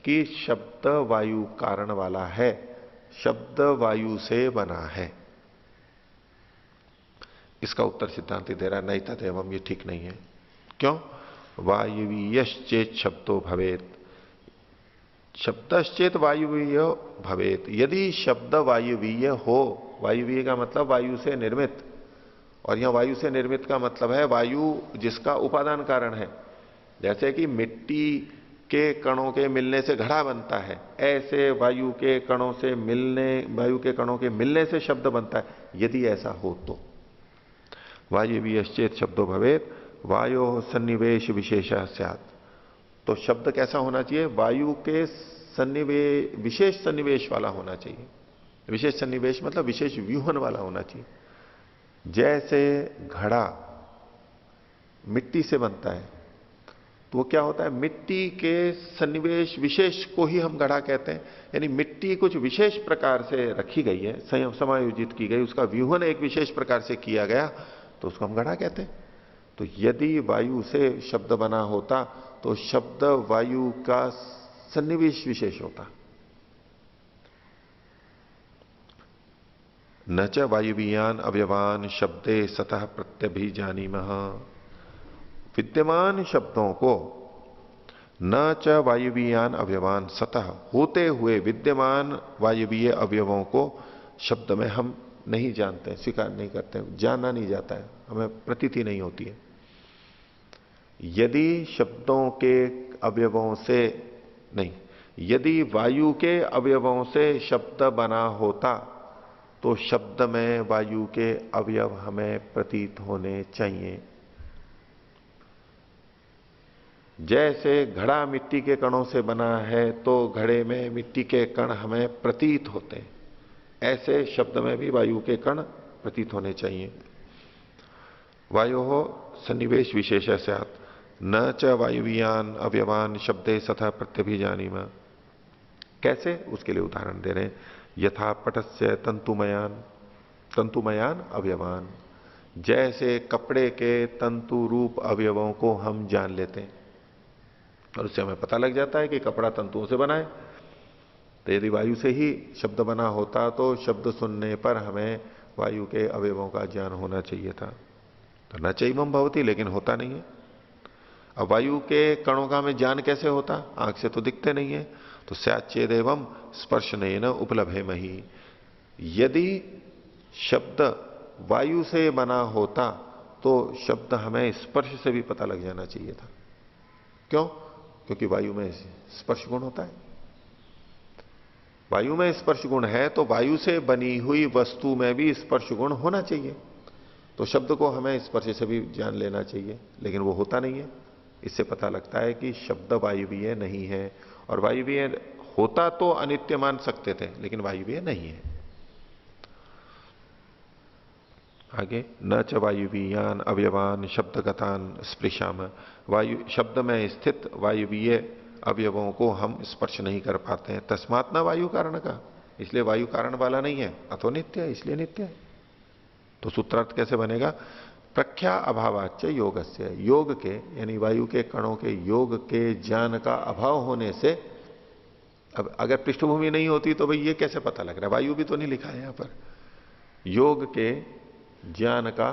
कि शब्द वायु कारण वाला है, शब्द वायु से बना है। इसका उत्तर सिद्धांति दे रहा है, नहीं तदेवम, ये ठीक नहीं है। क्यों? वायुवीयश्चेत शब्दो भवेत, शब्दश्चेत वायुवीय भवेत। यदि शब्द वायुवीय हो, वायुवीय का मतलब वायु से निर्मित, और यहां वायु से निर्मित का मतलब है वायु जिसका उपादान कारण है। जैसे कि मिट्टी के कणों के मिलने से घड़ा बनता है, ऐसे वायु के कणों के मिलने से शब्द बनता है। यदि ऐसा हो तो वायुवीयश्चेत शब्दो भवेत वायो सन्निवेश विशेष स्यात्। तो शब्द कैसा होना चाहिए? वायु के विशेष सन्निवेश वाला होना चाहिए। विशेष सन्निवेश मतलब विशेष व्यूहन वाला होना चाहिए। जैसे घड़ा मिट्टी से बनता है, तो वो क्या होता है? मिट्टी के सन्निवेश विशेष को ही हम घड़ा कहते हैं, यानी मिट्टी कुछ विशेष प्रकार से रखी गई है, समायोजित की गई, उसका व्यूहन एक विशेष प्रकार से किया गया, तो उसको हम घड़ा कहते हैं। तो यदि वायु से शब्द बना होता तो शब्द वायु का सन्निवेश विशेष होता। न च वायुवीयान अवयवान शब्दे सतः प्रत्यभिजानीमः। विद्यमान शब्दों को न च वायुवीयान अवयवान सतः होते हुए विद्यमान वायुवीय अवयवों को शब्द में हम नहीं जानते, स्वीकार नहीं करते, जाना नहीं जाता है, हमें प्रतीति नहीं होती है। यदि शब्दों के अवयवों से नहीं, यदि वायु के अवयवों से शब्द बना होता तो शब्द में वायु के अवयव हमें प्रतीत होने चाहिए। जैसे घड़ा मिट्टी के कणों से बना है तो घड़े में मिट्टी के कण हमें प्रतीत होते हैं, ऐसे शब्द में भी वायु के कण प्रतीत होने चाहिए। वायु हो सन्निवेश विशेष स्यात् न च वायुवीयान अवयवान शब्दे सतः प्रत्यभिजानीम। कैसे? उसके लिए उदाहरण दे रहे हैं। यथा पटस्य तंतुमयान अवयवान। जैसे कपड़े के तंतु रूप अवयवों को हम जान लेते हैं और उससे हमें पता लग जाता है कि कपड़ा तंतुओं से बना है। तो यदि वायु से ही शब्द बना होता तो शब्द सुनने पर हमें वायु के अवयवों का ज्ञान होना चाहिए था। तो न चैवम भवती, लेकिन होता नहीं है। अब वायु के कणों का हमें ज्ञान कैसे होता? आंख से तो दिखते नहीं है। तो स्याच्चेद एवं स्पर्शनेन उपलभेमहि। यदि शब्द वायु से बना होता तो शब्द हमें स्पर्श से भी पता लग जाना चाहिए था। क्यों? क्योंकि वायु में स्पर्श गुण होता है। वायु में स्पर्श गुण है तो वायु से बनी हुई वस्तु में भी स्पर्श गुण होना चाहिए। तो शब्द को हमें स्पर्श से भी जान लेना चाहिए, लेकिन वो होता नहीं है। इससे पता लगता है कि शब्द वायुवीय नहीं है, और वायुवीय होता तो अनित्य मान सकते थे, लेकिन वायुवीय नहीं है। आगे, न च वायुवीयान अवयवान शब्दगतान स्पृशाम। वायु शब्द में स्थित वायुवीय अवयवों को हम स्पर्श नहीं कर पाते हैं। तस्मात् न वायु कारण का, इसलिए वायु कारण वाला नहीं है। अतो नित्य है, इसलिए नित्य है। तो सूत्रार्थ कैसे बनेगा? प्रख्या अभावाच्च योगस्य। योग के यानी वायु के कणों के योग के ज्ञान का अभाव होने से, अब अगर पृष्ठभूमि नहीं होती तो भाई ये कैसे पता लग रहा है? वायु भी तो नहीं लिखा है यहां पर। योग के ज्ञान का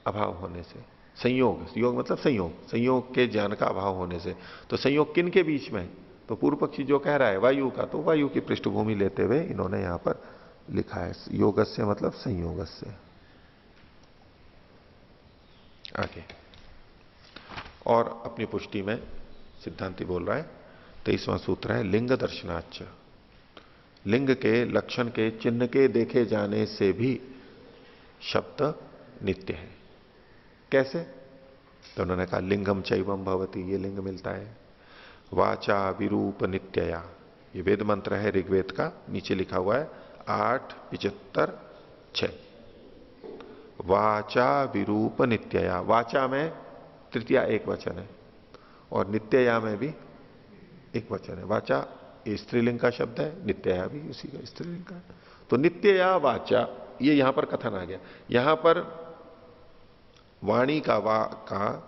अभाव होने से, संयोग, योग मतलब संयोग के ज्ञान का अभाव होने से। तो संयोग किन के बीच में है? तो पूर्व पक्षी जो कह रहा है वायु का, तो वायु की पृष्ठभूमि लेते हुए इन्होंने यहां पर लिखा है योगस्य मतलब संयोगस्य। आगे और अपनी पुष्टि में सिद्धांति बोल रहा है, 23वां सूत्र है लिंग दर्शनाच्च। लिंग के लक्षण के चिन्ह के देखे जाने से भी शब्द नित्य है। कैसे? तो उन्होंने कहा लिंगम चैवम भवति, ये लिंग मिलता है। वाचा विरूप नित्यया, ये वेद मंत्र है ऋग्वेद का, नीचे लिखा हुआ है 8:75:6। वाचा विरूप नित्यया, वाचा में तृतीया एक वचन है और नित्यया में भी एक वचन है। वाचा ये स्त्रीलिंग का शब्द है, नित्यया भी उसी का स्त्रीलिंग का है। तो नित्यया वाचा, ये यहां पर कथन आ गया। यहां पर वाणी का वा का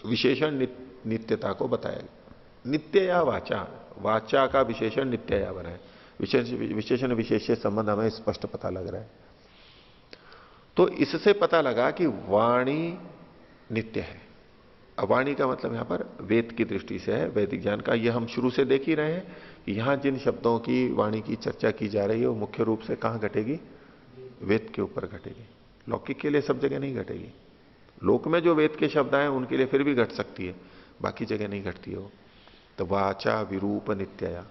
विशेषण नित्यता को बताया गया। नित्यया वाचा, वाचा का विशेषण नित्यया बना है। विशेषण विशेष से संबंध हमें स्पष्ट पता लग रहा है। तो इससे पता लगा कि वाणी नित्य है। अब वाणी का मतलब यहां पर वेद की दृष्टि से है, वैदिक ज्ञान का। यह हम शुरू से देख ही रहे हैं कि यहां जिन शब्दों की वाणी की चर्चा की जा रही है वो मुख्य रूप से कहां घटेगी? वेद के ऊपर घटेगी। लौकिक के लिए सब जगह नहीं घटेगी। लोक में जो वेद के शब्द हैं उनके लिए फिर भी घट सकती है, बाकी जगह नहीं घटती हो। तो वाचा विरूप नित्यया।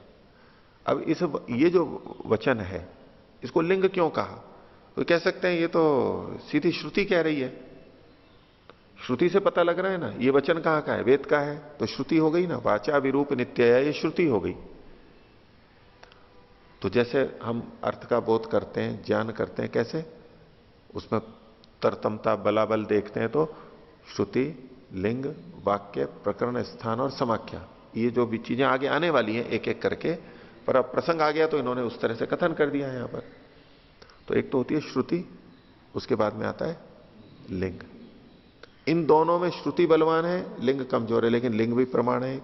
अब ये जो वचन है इसको लिंग क्यों कहा? तो कह सकते हैं ये तो सीधी श्रुति कह रही है। श्रुति से पता लग रहा है ना, ये वचन कहां का है? वेद का है, तो श्रुति हो गई ना। वाचा विरूप नित्यया, ये श्रुति हो गई। तो जैसे हम अर्थ का बोध करते हैं, ज्ञान करते हैं, कैसे? उसमें तरतमता बलाबल देखते हैं तो श्रुति, लिंग, वाक्य, प्रकरण, स्थान और समाख्या, ये जो भी चीजें आगे आने वाली हैं एक एक करके, पर अब प्रसंग आ गया तो इन्होंने उस तरह से कथन कर दिया है यहां पर। तो एक तो होती है श्रुति, उसके बाद में आता है लिंग। इन दोनों में श्रुति बलवान है, लिंग कमजोर है, लेकिन लिंग भी प्रमाण है एक।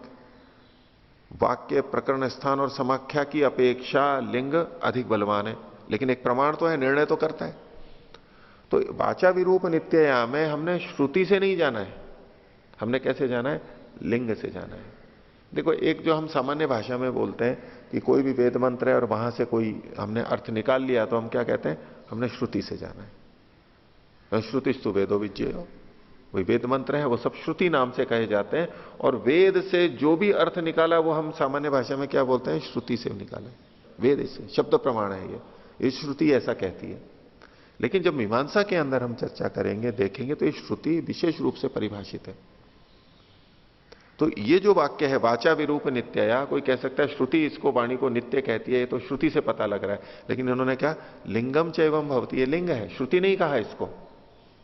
वाक्य, प्रकरण, स्थान और समाख्या की अपेक्षा लिंग अधिक बलवान है, लेकिन एक प्रमाण तो है, निर्णय तो करता है। तो वाचा विरूप नित्यया में हमने श्रुति से नहीं जाना है, हमने कैसे जाना है? लिंग से जाना है। देखो, एक जो हम सामान्य भाषा में बोलते हैं कि कोई भी वेद मंत्र है और वहां से कोई हमने अर्थ निकाल लिया तो हम क्या कहते हैं? हमने श्रुति से जाना है। श्रुतिस्तु वेदो विज्ञेयो, वही वेद मंत्र है वो सब श्रुति नाम से कहे जाते हैं। और वेद से जो भी अर्थ निकाला वो हम सामान्य भाषा में क्या बोलते हैं? श्रुति से निकाला। वेद से शब्द प्रमाण है ये श्रुति ऐसा कहती है। लेकिन जब मीमांसा के अंदर हम चर्चा करेंगे, देखेंगे तो ये श्रुति विशेष रूप से परिभाषित है। तो ये जो वाक्य है वाचा विरूप नित्यया, कोई कह सकता है श्रुति इसको, वाणी को नित्य कहती है, ये तो श्रुति से पता लग रहा है। लेकिन इन्होंने क्या? लिंगम चैवम भवति, ये लिंग है, श्रुति नहीं कहा इसको,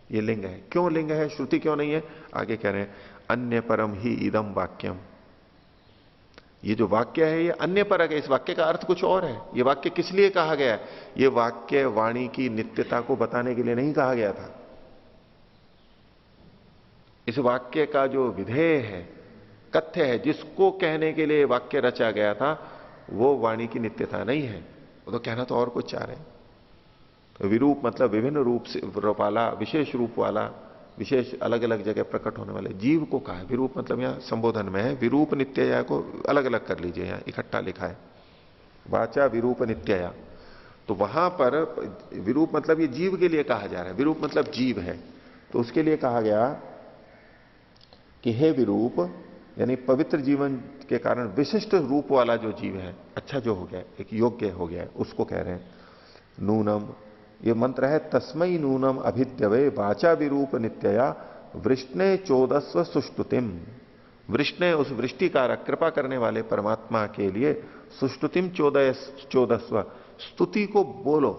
ये लिंग है। क्यों लिंग है, श्रुति क्यों नहीं है? आगे कह रहे हैं अन्य परम ही इदम वाक्यम। ये जो वाक्य है ये अन्य परक है, इस वाक्य का अर्थ कुछ और है। ये वाक्य किस लिए कहा गया है? ये वाक्य वाणी की नित्यता को बताने के लिए नहीं कहा गया था। इस वाक्य का जो विधेय है, कथ्य है, जिसको कहने के लिए वाक्य रचा गया था, वो वाणी की नित्यता नहीं है। वो तो कहना तो और कुछ चाह रहे हैं। तो विरूप मतलब विभिन्न रूप से वाला, विशेष रूप वाला, विशेष अलग अलग जगह प्रकट होने वाले जीव को कहा है। विरूप मतलब यहां संबोधन में है, विरूप नित्यया को अलग अलग कर लीजिए, यहां इकट्ठा लिखा है वाचा विरूप नित्यया। तो वहां पर विरूप मतलब ये जीव के लिए कहा जा रहा है, विरूप मतलब जीव है। तो उसके लिए कहा गया कि हे विरूप, यानी पवित्र जीवन के कारण विशिष्ट रूप वाला जो जीव है, अच्छा जो हो गया, एक योग्य हो गया है, उसको कह रहे हैं नूनम। ये मंत्र है तस्मै नूनम अभिद्यवे वाचा विरूप नित्यया वृष्णे चोदस्व सुष्टुतिम। वृष्णे उस वृष्टिकारक कृपा करने वाले परमात्मा के लिए सुष्टुतिम चोदस्व, स्तुति को बोलो,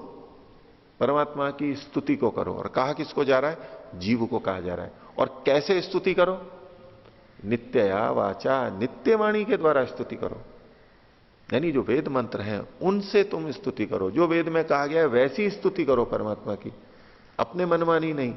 परमात्मा की स्तुति को करो। और कहा किसको जा रहा है? जीव को कहा जा रहा है। और कैसे स्तुति करो? नित्यया वाचा, नित्य वाणी के द्वारा स्तुति करो। यानी जो वेद मंत्र हैं उनसे तुम स्तुति करो, जो वेद में कहा गया है वैसी स्तुति करो परमात्मा की, अपने मनमानी नहीं,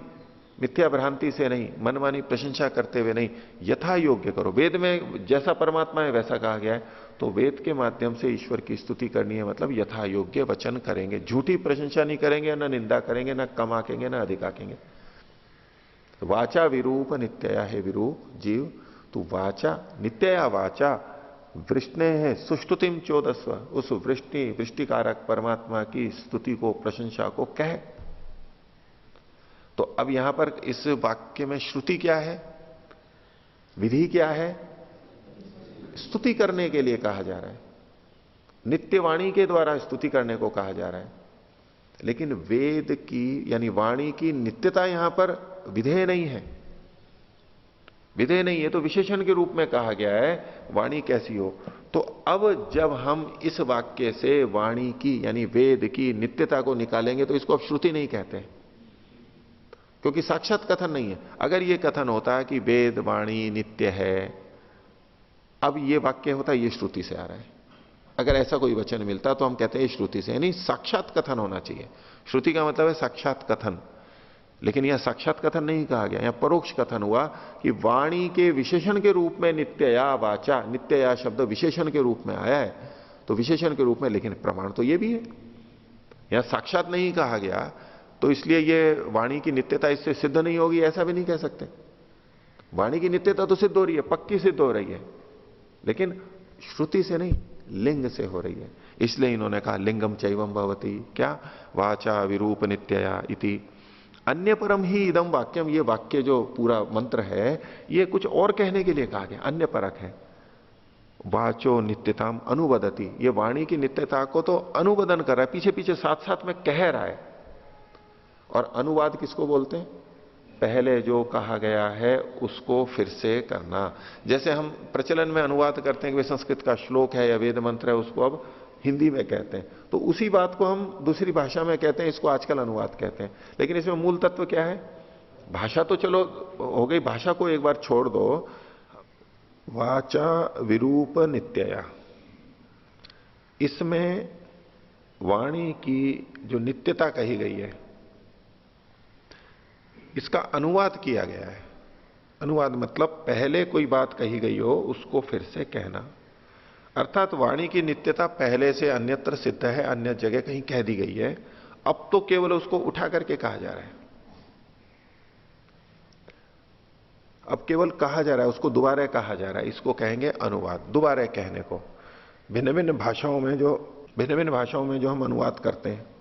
मिथ्या भ्रांति से नहीं, मनमानी प्रशंसा करते हुए नहीं, यथा योग्य करो। वेद में जैसा परमात्मा है वैसा कहा गया है, तो वेद के माध्यम से ईश्वर की स्तुति करनी है, मतलब यथा योग्य वचन करेंगे, झूठी प्रशंसा नहीं करेंगे, ना निंदा करेंगे, ना कम आकेंगे, ना अधिक आकेंगे। तो वाचा विरूप नित्यया, है विरूप जीव तू वाचा, नित्यया वाचा वृष्णे है सुष्टुतिम चोदस्व, उस वृष्टिकारक परमात्मा की स्तुति को, प्रशंसा को कह। तो अब यहां पर इस वाक्य में श्रुति क्या है, विधि क्या है? स्तुति करने के लिए कहा जा रहा है, नित्यवाणी के द्वारा स्तुति करने को कहा जा रहा है। लेकिन वेद की यानी वाणी की नित्यता यहां पर विधेय नहीं है। विधेय नहीं है, तो विशेषण के रूप में कहा गया है वाणी कैसी हो। तो अब जब हम इस वाक्य से वाणी की यानी वेद की नित्यता को निकालेंगे तो इसको अब श्रुति नहीं कहते, क्योंकि साक्षात कथन नहीं है। अगर यह कथन होता है कि वेद वाणी नित्य है, अब यह वाक्य होता है ये श्रुति से आ रहा है, अगर ऐसा कोई वचन मिलता तो हम कहते हैं श्रुति से, यानी साक्षात कथन होना चाहिए। श्रुति का मतलब है साक्षात कथन, लेकिन यह साक्षात कथन नहीं कहा गया, यहां परोक्ष कथन हुआ कि वाणी के विशेषण के रूप में नित्यया वाचा, नित्यया शब्द विशेषण के रूप में आया है, तो विशेषण के रूप में, लेकिन प्रमाण तो यह भी है, यहां साक्षात नहीं कहा गया, तो इसलिए यह वाणी की नित्यता इससे सिद्ध नहीं होगी, ऐसा भी नहीं कह सकते। वाणी की नित्यता तो सिद्ध हो रही है, पक्की सिद्ध हो रही है, लेकिन श्रुति से नहीं, लिंग से हो रही है। इसलिए इन्होंने कहा लिंगम चैवम भवति, क्या वाचा विरूप नित्यया इति अन्य परम ही इदम वाक्यम। ये वाक्य जो पूरा मंत्र है ये कुछ और कहने के लिए कहा गया, अन्य परक है। वाचो नित्यताम अनुवदति, ये वाणी की नित्यता को तो अनुवदन कर रहा है, पीछे पीछे साथ साथ में कह रहा है। और अनुवाद किसको बोलते हैं? पहले जो कहा गया है उसको फिर से करना। जैसे हम प्रचलन में अनुवाद करते हैं कि संस्कृत का श्लोक है या वेद मंत्र है, उसको अब हिंदी में कहते हैं, तो उसी बात को हम दूसरी भाषा में कहते हैं, इसको आजकल अनुवाद कहते हैं। लेकिन इसमें मूल तत्व क्या है? भाषा तो चलो हो गई, भाषा को एक बार छोड़ दो। वाचा विरूप नित्यया, इसमें वाणी की जो नित्यता कही गई है इसका अनुवाद किया गया है। अनुवाद मतलब पहले कोई बात कही गई हो उसको फिर से कहना, अर्थात वाणी की नित्यता पहले से अन्यत्र सिद्ध है, अन्य जगह कहीं कह दी गई है, अब तो केवल उसको उठा करके कहा जा रहा है। अब केवल कहा जा रहा है, उसको दोबारा कहा जा रहा है, इसको कहेंगे अनुवाद। दोबारा कहने को भिन्न भिन्न भाषाओं में जो हम अनुवाद करते हैं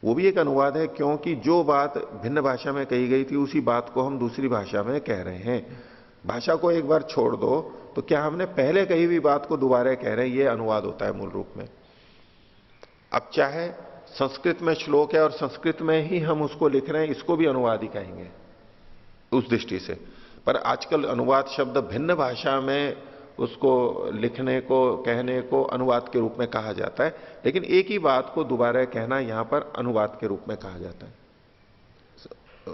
वो भी एक अनुवाद है, क्योंकि जो बात भिन्न भाषा में कही गई थी उसी बात को हम दूसरी भाषा में कह रहे हैं। भाषा को एक बार छोड़ दो तो क्या हमने पहले कही हुई बात को दोबारा कह रहे हैं, ये अनुवाद होता है मूल रूप में। अब चाहे संस्कृत में श्लोक है और संस्कृत में ही हम उसको लिख रहे हैं, इसको भी अनुवाद ही कहेंगे उस दृष्टि से। पर आजकल अनुवाद शब्द भिन्न भाषा में उसको लिखने को कहने को अनुवाद के रूप में कहा जाता है, लेकिन एक ही बात को दोबारा कहना यहां पर अनुवाद के रूप में कहा जाता है,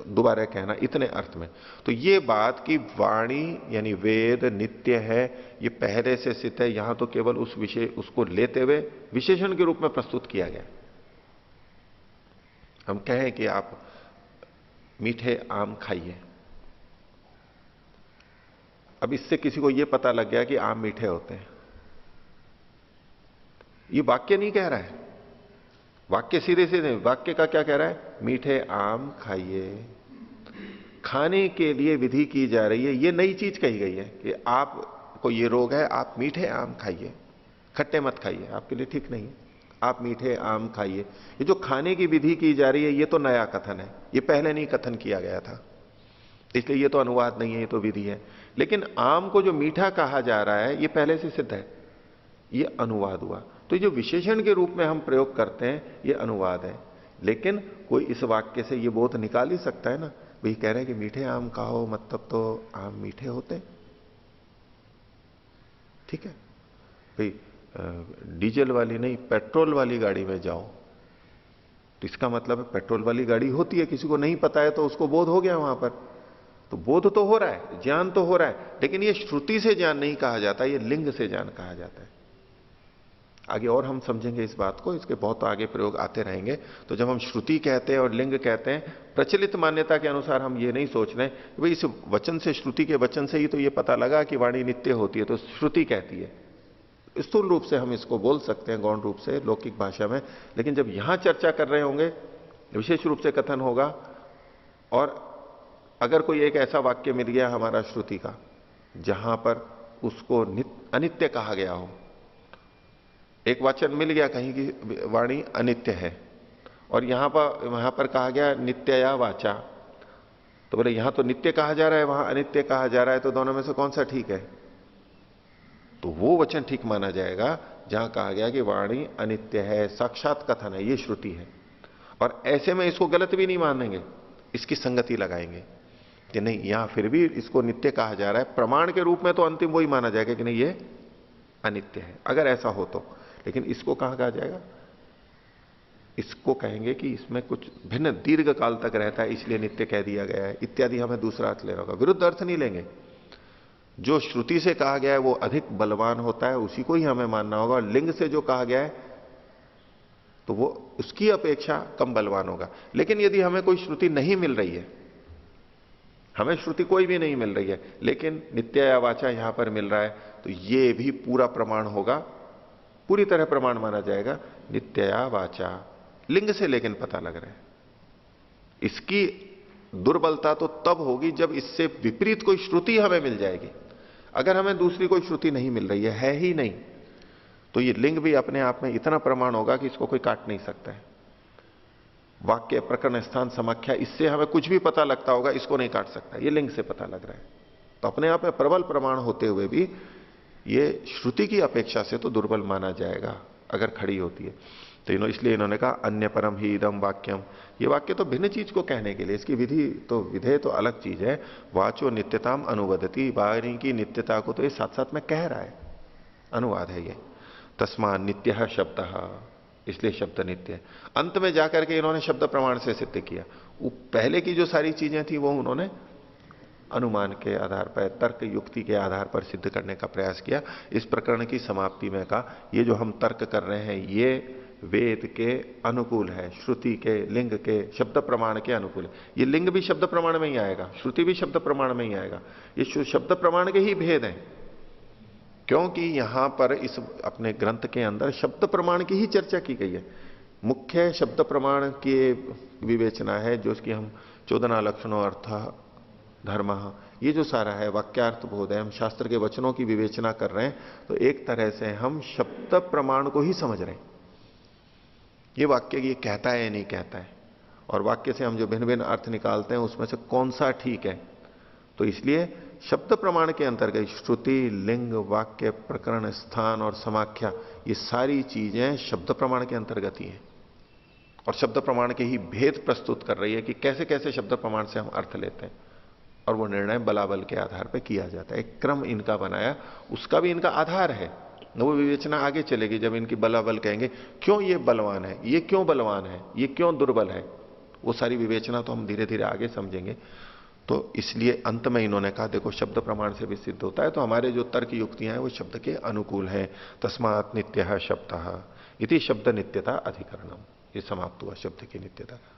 दोबारा कहना इतने अर्थ में। तो ये बात कि वाणी यानी वेद नित्य है, ये पहले से सिद्ध है, यहां तो केवल उस विषय उसको लेते हुए विशेषण के रूप में प्रस्तुत किया गया। हम कहें कि आप मीठे आम खाइए, अब इससे किसी को यह पता लग गया कि आम मीठे होते हैं, ये वाक्य नहीं कह रहा है, वाक्य सीधे सीधे वाक्य का क्या कह रहा है? मीठे आम खाइए। खाने के लिए विधि की जा रही है, ये नई चीज कही गई है कि आपको ये रोग है, आप मीठे आम खाइए, खट्टे मत खाइए, आपके लिए ठीक नहीं है, आप मीठे आम खाइए। ये जो खाने की विधि की जा रही है ये तो नया कथन है, ये पहले नहीं कथन किया गया था, इसलिए ये तो अनुवाद नहीं है, ये तो विधि है। लेकिन आम को जो मीठा कहा जा रहा है ये पहले से सिद्ध है, ये अनुवाद हुआ। तो जो विशेषण के रूप में हम प्रयोग करते हैं ये अनुवाद है। लेकिन कोई इस वाक्य से ये बोध निकाल ही सकता है ना, भाई कह रहे हैं कि मीठे आम खाओ, मतलब तो आम मीठे होते हैं, ठीक है भाई, डीजल वाली नहीं पेट्रोल वाली गाड़ी में जाओ, तो इसका मतलब है पेट्रोल वाली गाड़ी होती है, किसी को नहीं पता है तो उसको बोध हो गया वहां पर, तो बोध तो हो रहा है, ज्ञान तो हो रहा है, लेकिन ये श्रुति से ज्ञान नहीं कहा जाता, ये लिंग से ज्ञान कहा जाता है। आगे और हम समझेंगे इस बात को, इसके बहुत आगे प्रयोग आते रहेंगे। तो जब हम श्रुति कहते हैं और लिंग कहते हैं, प्रचलित मान्यता के अनुसार हम ये नहीं सोच रहे कि भाई इस वचन से, श्रुति के वचन से ही तो ये पता लगा कि वाणी नित्य होती है तो श्रुति कहती है, स्थूल रूप से हम इसको बोल सकते हैं, गौण रूप से लौकिक भाषा में। लेकिन जब यहां चर्चा कर रहे होंगे विशेष रूप से कथन होगा, और अगर कोई एक ऐसा वाक्य मिल गया हमारा श्रुति का जहां पर उसको अनित्य कहा गया हो, एक वचन मिल गया कहीं की वाणी अनित्य है और वहां पर कहा गया नित्यया वाचा, तो बोले यहां तो नित्य कहा जा रहा है, वहां अनित्य कहा जा रहा है, तो दोनों में से कौन सा ठीक है? तो वो वचन ठीक माना जाएगा जहां कहा गया कि वाणी अनित्य है, साक्षात कथन है, ये श्रुति है। और ऐसे में इसको गलत भी नहीं मानेंगे, इसकी संगति लगाएंगे। कि नहीं, यहां फिर भी इसको नित्य कहा जा रहा है, प्रमाण के रूप में तो अंतिम वही माना जाएगा कि नहीं ये अनित्य है, अगर ऐसा हो तो। लेकिन इसको कहा जाएगा, इसको कहेंगे कि इसमें कुछ भिन्न दीर्घ काल तक रहता है इसलिए नित्य कह दिया गया है इत्यादि, हमें दूसरा अर्थ लेना होगा, विरुद्ध अर्थ नहीं लेंगे। जो श्रुति से कहा गया है वो अधिक बलवान होता है, उसी को ही हमें मानना होगा, और लिंग से जो कहा गया है तो वो उसकी अपेक्षा कम बलवान होगा। लेकिन यदि हमें कोई श्रुति नहीं मिल रही है, हमें श्रुति कोई भी नहीं मिल रही है, लेकिन नित्य या वाचा यहां पर मिल रहा है, तो ये भी पूरा प्रमाण होगा, पूरी तरह प्रमाण माना जाएगा, नित्य या वाचा, लिंग से लेकिन पता लग रहा है। इसकी दुर्बलता तो तब होगी जब इससे विपरीत कोई श्रुति हमें मिल जाएगी। अगर हमें दूसरी कोई श्रुति नहीं मिल रही है ही नहीं, तो ये लिंग भी अपने आप में इतना प्रमाण होगा कि इसको कोई काट नहीं सकता है। वाक्य, प्रकरण, स्थान, समाख्या, इससे हमें कुछ भी पता लगता होगा, इसको नहीं काट सकता, ये लिंग से पता लग रहा है। तो अपने आप में प्रबल प्रमाण होते हुए भी ये श्रुति की अपेक्षा से तो दुर्बल माना जाएगा अगर खड़ी होती है। तो इसलिए इन्होंने कहा अन्य परम ही इदम वाक्यम, ये वाक्य तो भिन्न चीज को कहने के लिए, इसकी विधि तो विधेय तो अलग चीज है। वाचो नित्यताम अनुवदती, वाणी की नित्यता को तो ये साथ साथ में कह रहा है, अनुवाद है ये। तस्मा नित्य शब्द, इसलिए शब्द नित्य है। अंत में जाकर के इन्होंने शब्द प्रमाण से सिद्ध किया। वो पहले की जो सारी चीजें थी वो उन्होंने अनुमान के आधार पर, तर्क युक्ति के आधार पर सिद्ध करने का प्रयास किया। इस प्रकरण की समाप्ति में कहा ये जो हम तर्क कर रहे हैं ये वेद के अनुकूल है, श्रुति के, लिंग के, शब्द प्रमाण के अनुकूल है। ये लिंग भी शब्द प्रमाण में ही आएगा, श्रुति भी शब्द प्रमाण में ही आएगा, ये शब्द प्रमाण के ही भेद हैं। क्योंकि यहां पर इस अपने ग्रंथ के अंदर शब्द प्रमाण की ही चर्चा की गई है। मुख्य शब्द प्रमाण की विवेचना है, जो उसकी हम चोदना लक्षणों अर्थ धर्म, ये जो सारा है वाक्यार्थ बोध है, हम शास्त्र के वचनों की विवेचना कर रहे हैं, तो एक तरह से हम शब्द प्रमाण को ही समझ रहे हैं। ये वाक्य ये कहता है या नहीं कहता है, और वाक्य से हम जो भिन्न भिन्न अर्थ निकालते हैं उसमें से कौन सा ठीक है। तो इसलिए शब्द प्रमाण के अंतर्गत श्रुति, लिंग, वाक्य, प्रकरण, स्थान और समाख्या, ये सारी चीजें शब्द प्रमाण के अंतर्गत ही हैं, और शब्द प्रमाण के ही भेद प्रस्तुत कर रही है कि कैसे कैसे शब्द प्रमाण से हम अर्थ लेते हैं, और वो निर्णय बलाबल के आधार पर किया जाता है। एक क्रम इनका बनाया, उसका भी इनका आधार है, वो विवेचना आगे चलेगी जब इनकी बलाबल कहेंगे क्यों ये बलवान है, ये क्यों बलवान है, ये क्यों दुर्बल है, वो सारी विवेचना तो हम धीरे धीरे आगे समझेंगे। तो इसलिए अंत में इन्होंने कहा देखो शब्द प्रमाण से भी सिद्ध होता है, तो हमारे जो तर्क युक्तियां हैं वो शब्द के अनुकूल हैं। तस्मात् नित्य शब्द इति शब्द नित्यता अधिकरणम, ये समाप्त हुआ शब्द की नित्यता का।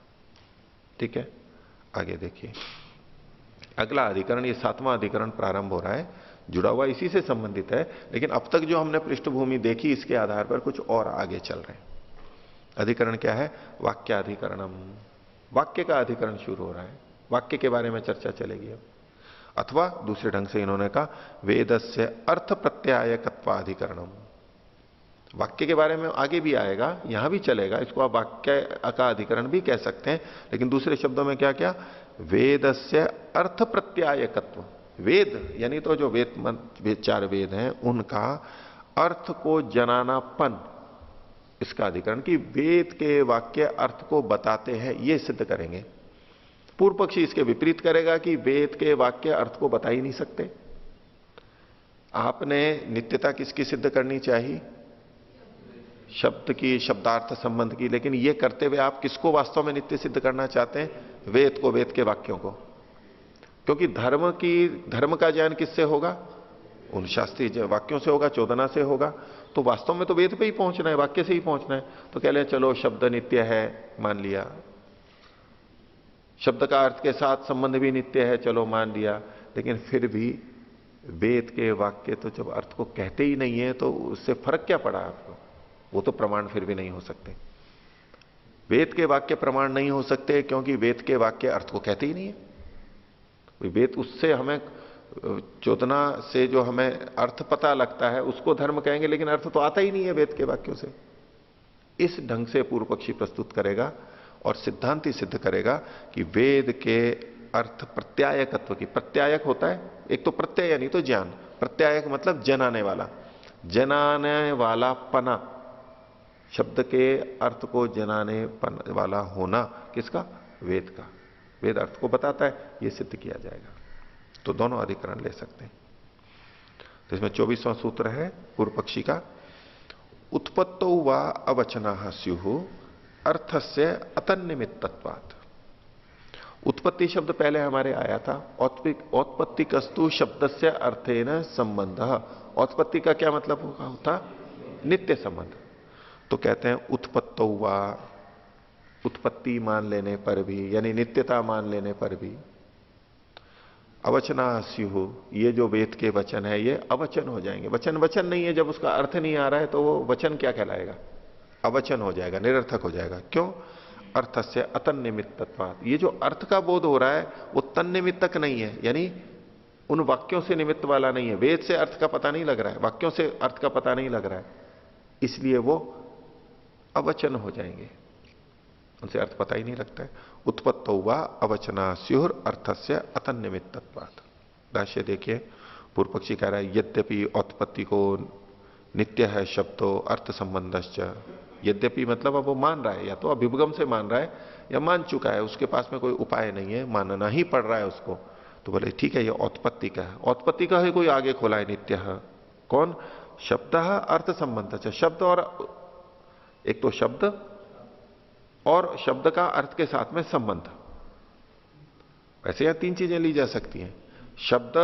ठीक है, आगे देखिए अगला अधिकरण, ये 7वां अधिकरण प्रारंभ हो रहा है, जुड़ा हुआ इसी से संबंधित है, लेकिन अब तक जो हमने पृष्ठभूमि देखी इसके आधार पर कुछ और आगे चल रहे हैं। अधिकरण क्या है? वाक्याधिकरणम, वाक्य का अधिकरण शुरू हो रहा है, वाक्य के बारे में चर्चा चलेगी अब। अथवा दूसरे ढंग से इन्होंने कहा वेदस्य अर्थ प्रत्यायकत्वाधिकरणम, वाक्य के बारे में आगे भी आएगा, यहां भी चलेगा, इसको आप वाक्य का अधिकरण भी कह सकते हैं, लेकिन दूसरे शब्दों में क्या क्या, वेदस्य अर्थ प्रत्यायकत्व, वेद यानी तो जो वेद 4 वेद हैं उनका अर्थ को जनानापन, इसका अधिकरण कि वेद के वाक्य अर्थ को बताते हैं, ये सिद्ध करेंगे। पूर्व पक्षी इसके विपरीत करेगा कि वेद के वाक्य अर्थ को बता ही नहीं सकते। आपने नित्यता किसकी सिद्ध करनी चाहिए? शब्द की, शब्दार्थ संबंध की, लेकिन ये करते हुए आप किसको वास्तव में नित्य सिद्ध करना चाहते हैं? वेद को, वेद के वाक्यों को। क्योंकि धर्म का ज्ञान किससे होगा? उन शास्त्रीय वाक्यों से होगा, चोदना से होगा। तो वास्तव में तो वेद पे ही पहुंचना है, वाक्य से ही पहुंचना है। तो कह ले चलो शब्द नित्य है, मान लिया, शब्द का अर्थ के साथ संबंध भी नित्य है, चलो मान लिया, लेकिन फिर भी वेद के वाक्य तो जब अर्थ को कहते ही नहीं है तो उससे फर्क क्या पड़ा आपको? वो तो प्रमाण फिर भी नहीं हो सकते। वेद के वाक्य प्रमाण नहीं हो सकते क्योंकि वेद के वाक्य अर्थ को कहते ही नहीं है। वेद उससे हमें चोदना से जो हमें अर्थ पता लगता है उसको धर्म कहेंगे, लेकिन अर्थ तो आता ही नहीं है वेद के वाक्यों से। इस ढंग से पूर्व पक्षी प्रस्तुत करेगा और सिद्धांति सिद्ध करेगा कि वेद के अर्थ प्रत्यायकत्व की, प्रत्यायक होता है एक तो प्रत्यय यानी तो ज्ञान, प्रत्यायक मतलब जनाने वाला, जनाने वाला पना, शब्द के अर्थ को जनाने वाला होना किसका? वेद का। वेद अर्थ को बताता है, ये सिद्ध किया जाएगा। तो दोनों अधिकरण ले सकते हैं। तो इसमें 24वां सूत्र है पूर्व पक्षी का, उत्पत्तो वा अवचना स्युः अर्थस्य अतन्निमित्तत्वात्। उत्पत्ति शब्द पहले हमारे आया था, औत्पत्तिकस्तु शब्दस्य अर्थेन संबंध। औत्पत्ति का क्या मतलब होता? नित्य संबंध। तो कहते हैं उत्पत्तो वा, उत्पत्ति मान लेने पर भी, यानी नित्यता मान लेने पर भी, अवचना स्युः, ये जो वेद के वचन है ये अवचन हो जाएंगे। वचन वचन नहीं है, जब उसका अर्थ नहीं आ रहा है तो वो वचन क्या कहलाएगा? अवचन हो जाएगा, निरर्थक हो जाएगा। क्यों? अर्थस्य अतन्निमित्तत्वात्। ये जो अर्थ का बोध हो रहा है वो तन्निमित्तक नहीं है, यानी उन वाक्यों से निमित्त वाला नहीं है। वेद से अर्थ का पता नहीं लग रहा है, वाक्यों से अर्थ का पता नहीं लग रहा है, इसलिए वो अवचन हो जाएंगे, उनसे अर्थ पता ही नहीं लगता है। उत्पत्तो वा अवचना स्युः अर्थस्य अतन्निमित्तत्वात्। भाष्य देखिए, पूर्व पक्षी कह रहा है यद्यपि औत्पत्ति को नित्य है शब्दों अर्थ संबंधश्च। यद्यपि मतलब अब वो मान रहा है, या तो अभिभगम से मान रहा है या मान चुका है, उसके पास में कोई उपाय नहीं है, मानना ही पड़ रहा है उसको। तो बोले ठीक है, ये औत्पत्ति का है। औत्पत्ति का है कोई आगे खोला है नित्य है। कौन? शब्द अर्थ संबंध। शब्द और एक तो शब्द और शब्द का अर्थ के साथ में संबंध। वैसे यहां तीन चीजें ली जा सकती हैं, शब्द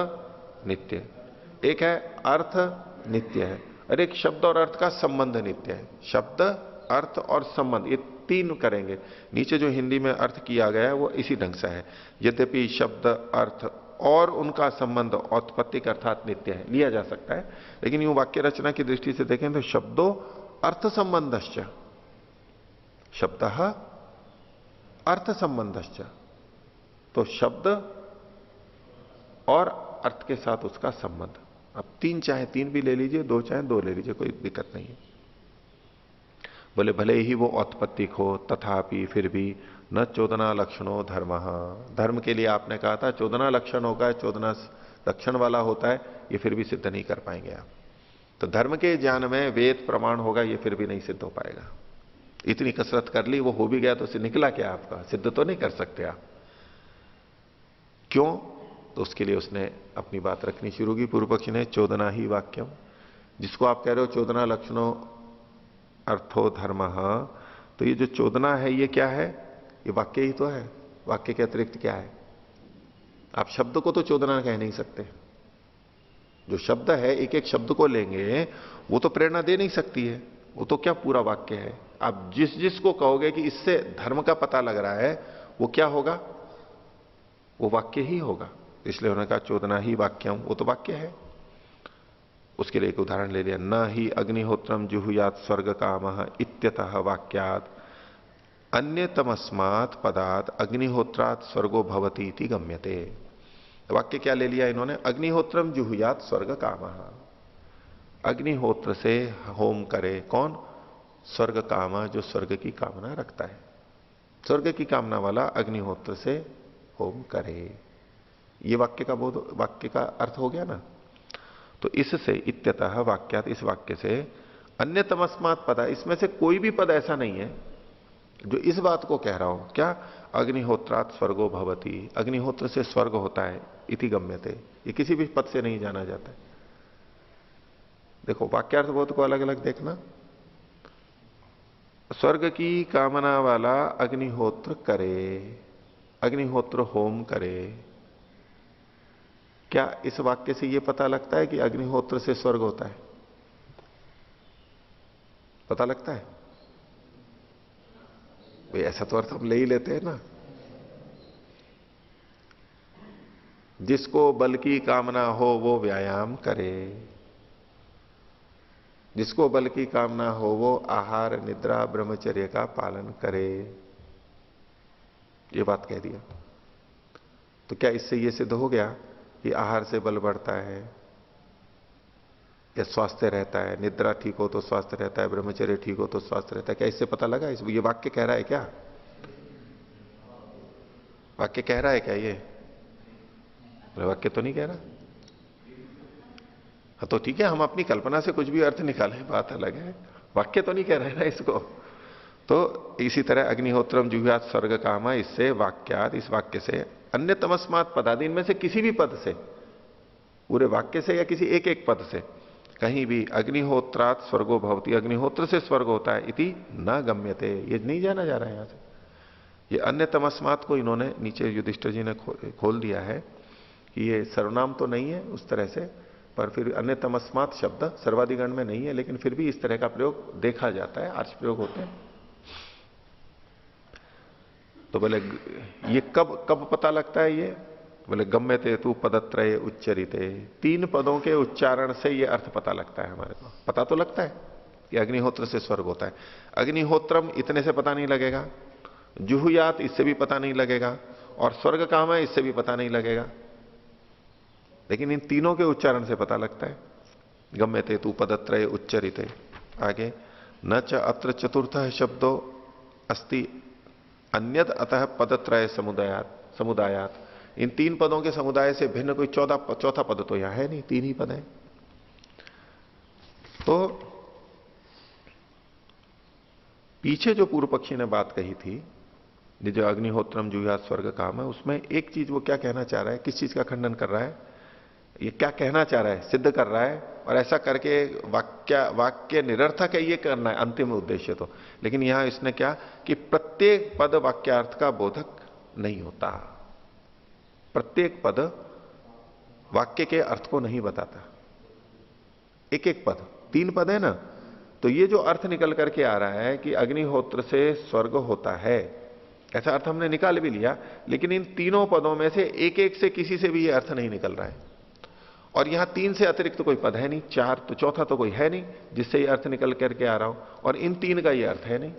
नित्य, एक है अर्थ नित्य है, और एक शब्द और अर्थ का संबंध नित्य है। शब्द अर्थ और संबंध, ये तीन करेंगे। नीचे जो हिंदी में अर्थ किया गया है वो इसी ढंग से है। यद्यपि शब्द अर्थ और उनका संबंध औत्पत्तिक अर्थात नित्य है, लिया जा सकता है। लेकिन यूं वाक्य रचना की दृष्टि से देखें तो शब्दों अर्थ संबंधश्च, शब्द अर्थ संबंधश्च, तो शब्द और अर्थ के साथ उसका संबंध। अब तीन चाहे तीन भी ले लीजिए, दो चाहे दो ले लीजिए, कोई दिक्कत नहीं है। बोले भले ही वो औत्पत्तिक हो, तथापि फिर भी न चोदना लक्षणों धर्म। धर्म के लिए आपने कहा था चोदना लक्षण होगा, चोदना लक्षण वाला होता है, ये फिर भी सिद्ध नहीं कर पाएंगे आप। तो धर्म के ज्ञान में वेद प्रमाण होगा, ये फिर भी नहीं सिद्ध हो पाएगा। इतनी कसरत कर ली, वो हो भी गया तो उससे निकला क्या आपका? सिद्ध तो नहीं कर सकते आप। क्यों? तो उसके लिए उसने अपनी बात रखनी शुरू की पूर्व पक्षी ने, चोदना ही वाक्यम। जिसको आप कह रहे हो चोदना लक्षणों अर्थो धर्म, तो ये जो चोदना है ये क्या है? ये वाक्य ही तो है, वाक्य के अतिरिक्त क्या है? आप शब्द को तो चोदना कह नहीं सकते। जो शब्द है, एक एक शब्द को लेंगे, वो तो प्रेरणा दे नहीं सकती है, वो तो क्या पूरा वाक्य है। आप जिस जिसको कहोगे कि इससे धर्म का पता लग रहा है, वो क्या होगा? वो वाक्य ही होगा। इसलिए उन्होंने कहा चोदना ही वाक्यम, वो तो वाक्य है। उसके लिए एक उदाहरण ले लिया, न ही अग्निहोत्रम जुहुयात स्वर्ग कामः इत्यतः वाक्यात अन्यतमस्मात् पदात् अग्निहोत्रात् स्वर्गो भवति इति गम्यते। वाक्य क्या ले लिया इन्होंने? अग्निहोत्रम जुहुयात स्वर्ग कामः, अग्निहोत्र से होम करे कौन? स्वर्ग कामा, जो स्वर्ग की कामना रखता है। स्वर्ग की कामना वाला अग्निहोत्र से होम करे। ये वाक्य का बोध, वाक्य का अर्थ हो गया ना। तो इससे इत्यतः वाक्यात, इस वाक्य से अन्यतमस्मात् पदा, इसमें से कोई भी पद ऐसा नहीं है जो इस बात को कह रहा हो, क्या? अग्निहोत्रात् स्वर्गो भवति, अग्निहोत्र से स्वर्ग होता है, इति गम्यते। ये किसी भी पद से नहीं जाना जाता है। देखो वाक्यार्थ बोध को अलग अलग देखना। स्वर्ग की कामना वाला अग्निहोत्र करे, अग्निहोत्र होम करे। क्या इस वाक्य से यह पता लगता है कि अग्निहोत्र से स्वर्ग होता है? पता लगता है? भाई ऐसा तो अर्थ हम ले ही लेते हैं ना। जिसको बल की कामना हो वो व्यायाम करे, जिसको बल की कामना हो वो आहार निद्रा ब्रह्मचर्य का पालन करे। ये बात कह दिया। तो क्या इससे यह सिद्ध हो गया कि आहार से बल बढ़ता है या स्वास्थ्य रहता है? निद्रा ठीक हो तो स्वास्थ्य रहता है, ब्रह्मचर्य ठीक हो तो स्वास्थ्य रहता है। क्या इससे पता लगा? ये वाक्य कह रहा है क्या? वाक्य कह रहा है क्या ये? वाक्य तो नहीं कह रहा। हाँ तो ठीक है, हम अपनी कल्पना से कुछ भी अर्थ निकालें, बात अलग है। वाक्य तो नहीं कह रहे ना इसको। तो इसी तरह अग्निहोत्रम जुह्यात स्वर्ग कामा, इससे वाक्यात, इस वाक्य से, अन्य तमस्मात पदादीन में से किसी भी पद से, पूरे वाक्य से या किसी एक एक पद से, कहीं भी अग्निहोत्रात स्वर्गो भवति, अग्निहोत्र से स्वर्ग होता है, इति न गम्यते, ये नहीं जाना जा रहा है यहां से। ये अन्य तमस्मात को इन्होंने नीचे युधिष्ठिर जी ने खोल दिया है कि ये सर्वनाम तो नहीं है उस तरह से, पर फिर अन्य तमस्मात शब्द सर्वाधिगण में नहीं है, लेकिन फिर भी इस तरह का प्रयोग देखा जाता है, अर्थ प्रयोग होते हैं। तो बोले ये कब पता लगता है ये? बोले गम्यते तू पदत्रय उच्चरिते, 3 पदों के उच्चारण से ये अर्थ पता लगता है हमारे को। पता तो लगता है कि अग्निहोत्र से स्वर्ग होता है। अग्निहोत्रम इतने से पता नहीं लगेगा, जुहुयात इससे भी पता नहीं लगेगा, और स्वर्ग काम है इससे भी पता नहीं लगेगा, लेकिन इन तीनों के उच्चारण से पता लगता है। गम्यते तू पदत्रय उच्चरिते। आगे न च अत्र चतुर्थ शब्दो अस्ति अन्यद अतः पदत्रय समुदायात, इन 3 पदों के समुदाय से भिन्न कोई चौथा पद तो यहां है नहीं, 3 ही पद है। तो पीछे जो पूर्व पक्षी ने बात कही थी, जो अग्निहोत्रम जुह्यात स्वर्ग काम है, उसमें एक चीज वो क्या कहना चाह रहा है, किस चीज का खंडन कर रहा है, ये क्या कहना चाह रहा है, सिद्ध कर रहा है, और ऐसा करके वाक्य निरर्थक है ये करना है अंतिम उद्देश्य तो। लेकिन यहां इसने क्या कि प्रत्येक पद वाक्यार्थ का बोधक नहीं होता, प्रत्येक पद वाक्य के अर्थ को नहीं बताता। एक एक पद, 3 पद है ना, तो ये जो अर्थ निकल करके आ रहा है कि अग्निहोत्र से स्वर्ग होता है, ऐसा अर्थ हमने निकाल भी लिया, लेकिन इन तीनों पदों में से एक एक से किसी से भी ये अर्थ नहीं निकल रहा है। और यहां 3 से अतिरिक्त तो कोई पद है नहीं, 4 तो चौथा तो कोई है नहीं जिससे ये अर्थ निकल करके आ रहा हो, और इन 3 का ये अर्थ है नहीं।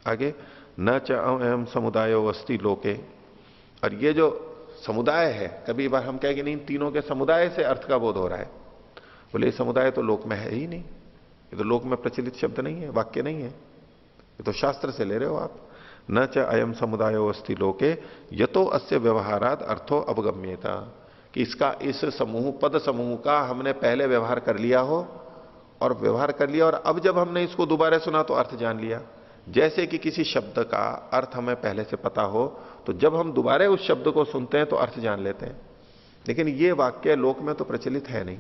आगे न च एवं समुदायो अस्ति लोके, और ये जो समुदाय है, कभी बार हम कहेंगे नहीं इन तीनों के समुदाय से अर्थ का बोध हो रहा है, बोले ये समुदाय तो लोक में है ही नहीं, ये तो लोक में प्रचलित शब्द नहीं है, वाक्य नहीं है, ये तो शास्त्र से ले रहे हो आप। न च अयम समुदायो अस्ति लोके यतो अस्य व्यवहाराद अर्थो अवगम्यता, कि इसका इस समूह पद समूह का हमने पहले व्यवहार कर लिया हो, और व्यवहार कर लिया और अब जब हमने इसको दोबारा सुना तो अर्थ जान लिया। जैसे कि किसी शब्द का अर्थ हमें पहले से पता हो, तो जब हम दोबारा उस शब्द को सुनते हैं तो अर्थ जान लेते हैं। लेकिन ये वाक्य लोक में तो प्रचलित है नहीं,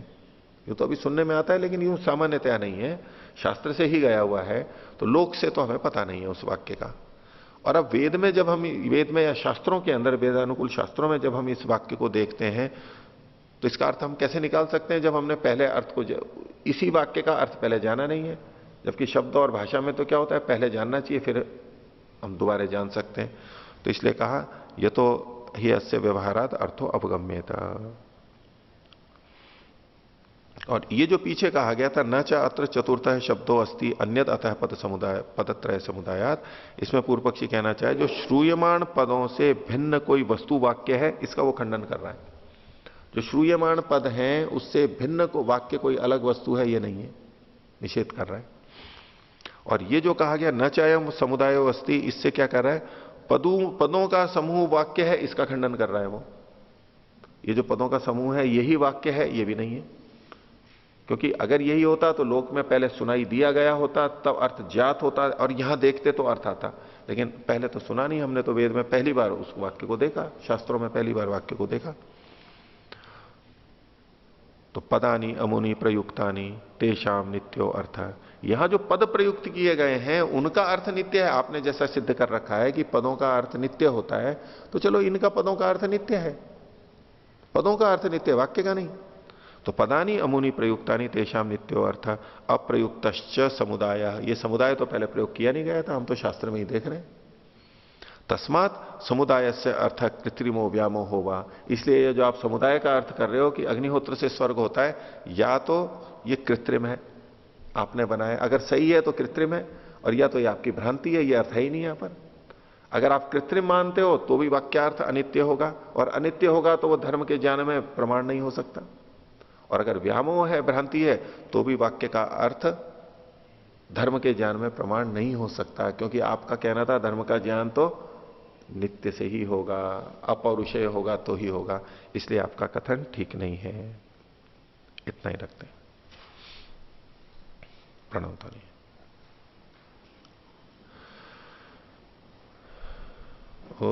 ये तो अभी सुनने में आता है, लेकिन यूं सामान्यतया नहीं है, शास्त्र से ही गया हुआ है, तो लोक से तो हमें पता नहीं है उस वाक्य का। और अब वेद में जब हम, वेद में या शास्त्रों के अंदर, वेदानुकूल शास्त्रों में जब हम इस वाक्य को देखते हैं, तो इसका अर्थ हम कैसे निकाल सकते हैं जब हमने पहले अर्थ को, इसी वाक्य का अर्थ पहले जाना नहीं है। जबकि शब्द और भाषा में तो क्या होता है, पहले जानना चाहिए फिर हम दोबारा जान सकते हैं। तो इसलिए कहा ये तो ही अस्य व्यवहारात अर्थो अवगम्यता। और ये जो पीछे कहा गया था न च अत्र चतुर्थ शब्दों अस्ति अन्यद अतः पद समुदाय पदत्रय समुदायात, इसमें पूर्व पक्षी कहना चाहे जो श्रूयमाण पदों से भिन्न कोई वस्तु वाक्य है, इसका वो खंडन कर रहा है। जो श्रूयमाण पद हैं उससे भिन्न को वाक्य कोई अलग वस्तु है, ये नहीं है, निषेध कर रहा है। और ये जो कहा गया न चायम समुदाय अस्ति, इससे क्या कर रहा है, पदों का समूह वाक्य है, इसका खंडन कर रहा है वो। ये जो पदों का समूह है यही वाक्य है, ये भी नहीं है, क्योंकि अगर यही होता तो लोक में पहले सुनाई दिया गया होता, तब अर्थ ज्ञात होता और यहां देखते तो अर्थ आता। लेकिन पहले तो सुना नहीं हमने, तो वेद में पहली बार उस वाक्य को देखा, शास्त्रों में पहली बार वाक्य को देखा। तो पदानी अमुनि प्रयुक्तानी तेषाम नित्यो अर्थ, यहां जो पद प्रयुक्त किए गए हैं उनका अर्थ नित्य है। आपने जैसा सिद्ध कर रखा है कि पदों का अर्थ नित्य होता है, तो चलो इनका पदों का अर्थ नित्य है, पदों का अर्थ नित्य, वाक्य का नहीं। तो पदानी अमुनि प्रयुक्तानी तेषाम नित्यो अर्थ अप्रयुक्तश्च समुदाय, ये समुदाय तो पहले प्रयोग किया नहीं गया था, हम तो शास्त्र में ही देख रहे हैं। तस्मात समुदाय से अर्थ कृत्रिमो व्यामो होगा, इसलिए ये जो आप समुदाय का अर्थ कर रहे हो कि अग्निहोत्र से स्वर्ग होता है, या तो ये कृत्रिम है, आपने बनाया, अगर सही है तो कृत्रिम है, और या तो ये आपकी भ्रांति है, ये अर्थ है ही नहीं यहां पर। अगर आप कृत्रिम मानते हो तो भी वाक्यार्थ अनित्य होगा, और अनित्य होगा तो वो धर्म के ज्ञान में प्रमाण नहीं हो सकता। और अगर व्यामोह है, भ्रांति है, तो भी वाक्य का अर्थ धर्म के ज्ञान में प्रमाण नहीं हो सकता, क्योंकि आपका कहना था धर्म का ज्ञान तो नित्य से ही होगा, अपौरुषेय होगा तो ही होगा, इसलिए आपका कथन ठीक नहीं है। इतना ही रखते हैं। प्रणव तो नहीं। सभी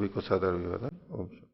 को सादर अभिवादन। ओम शांति।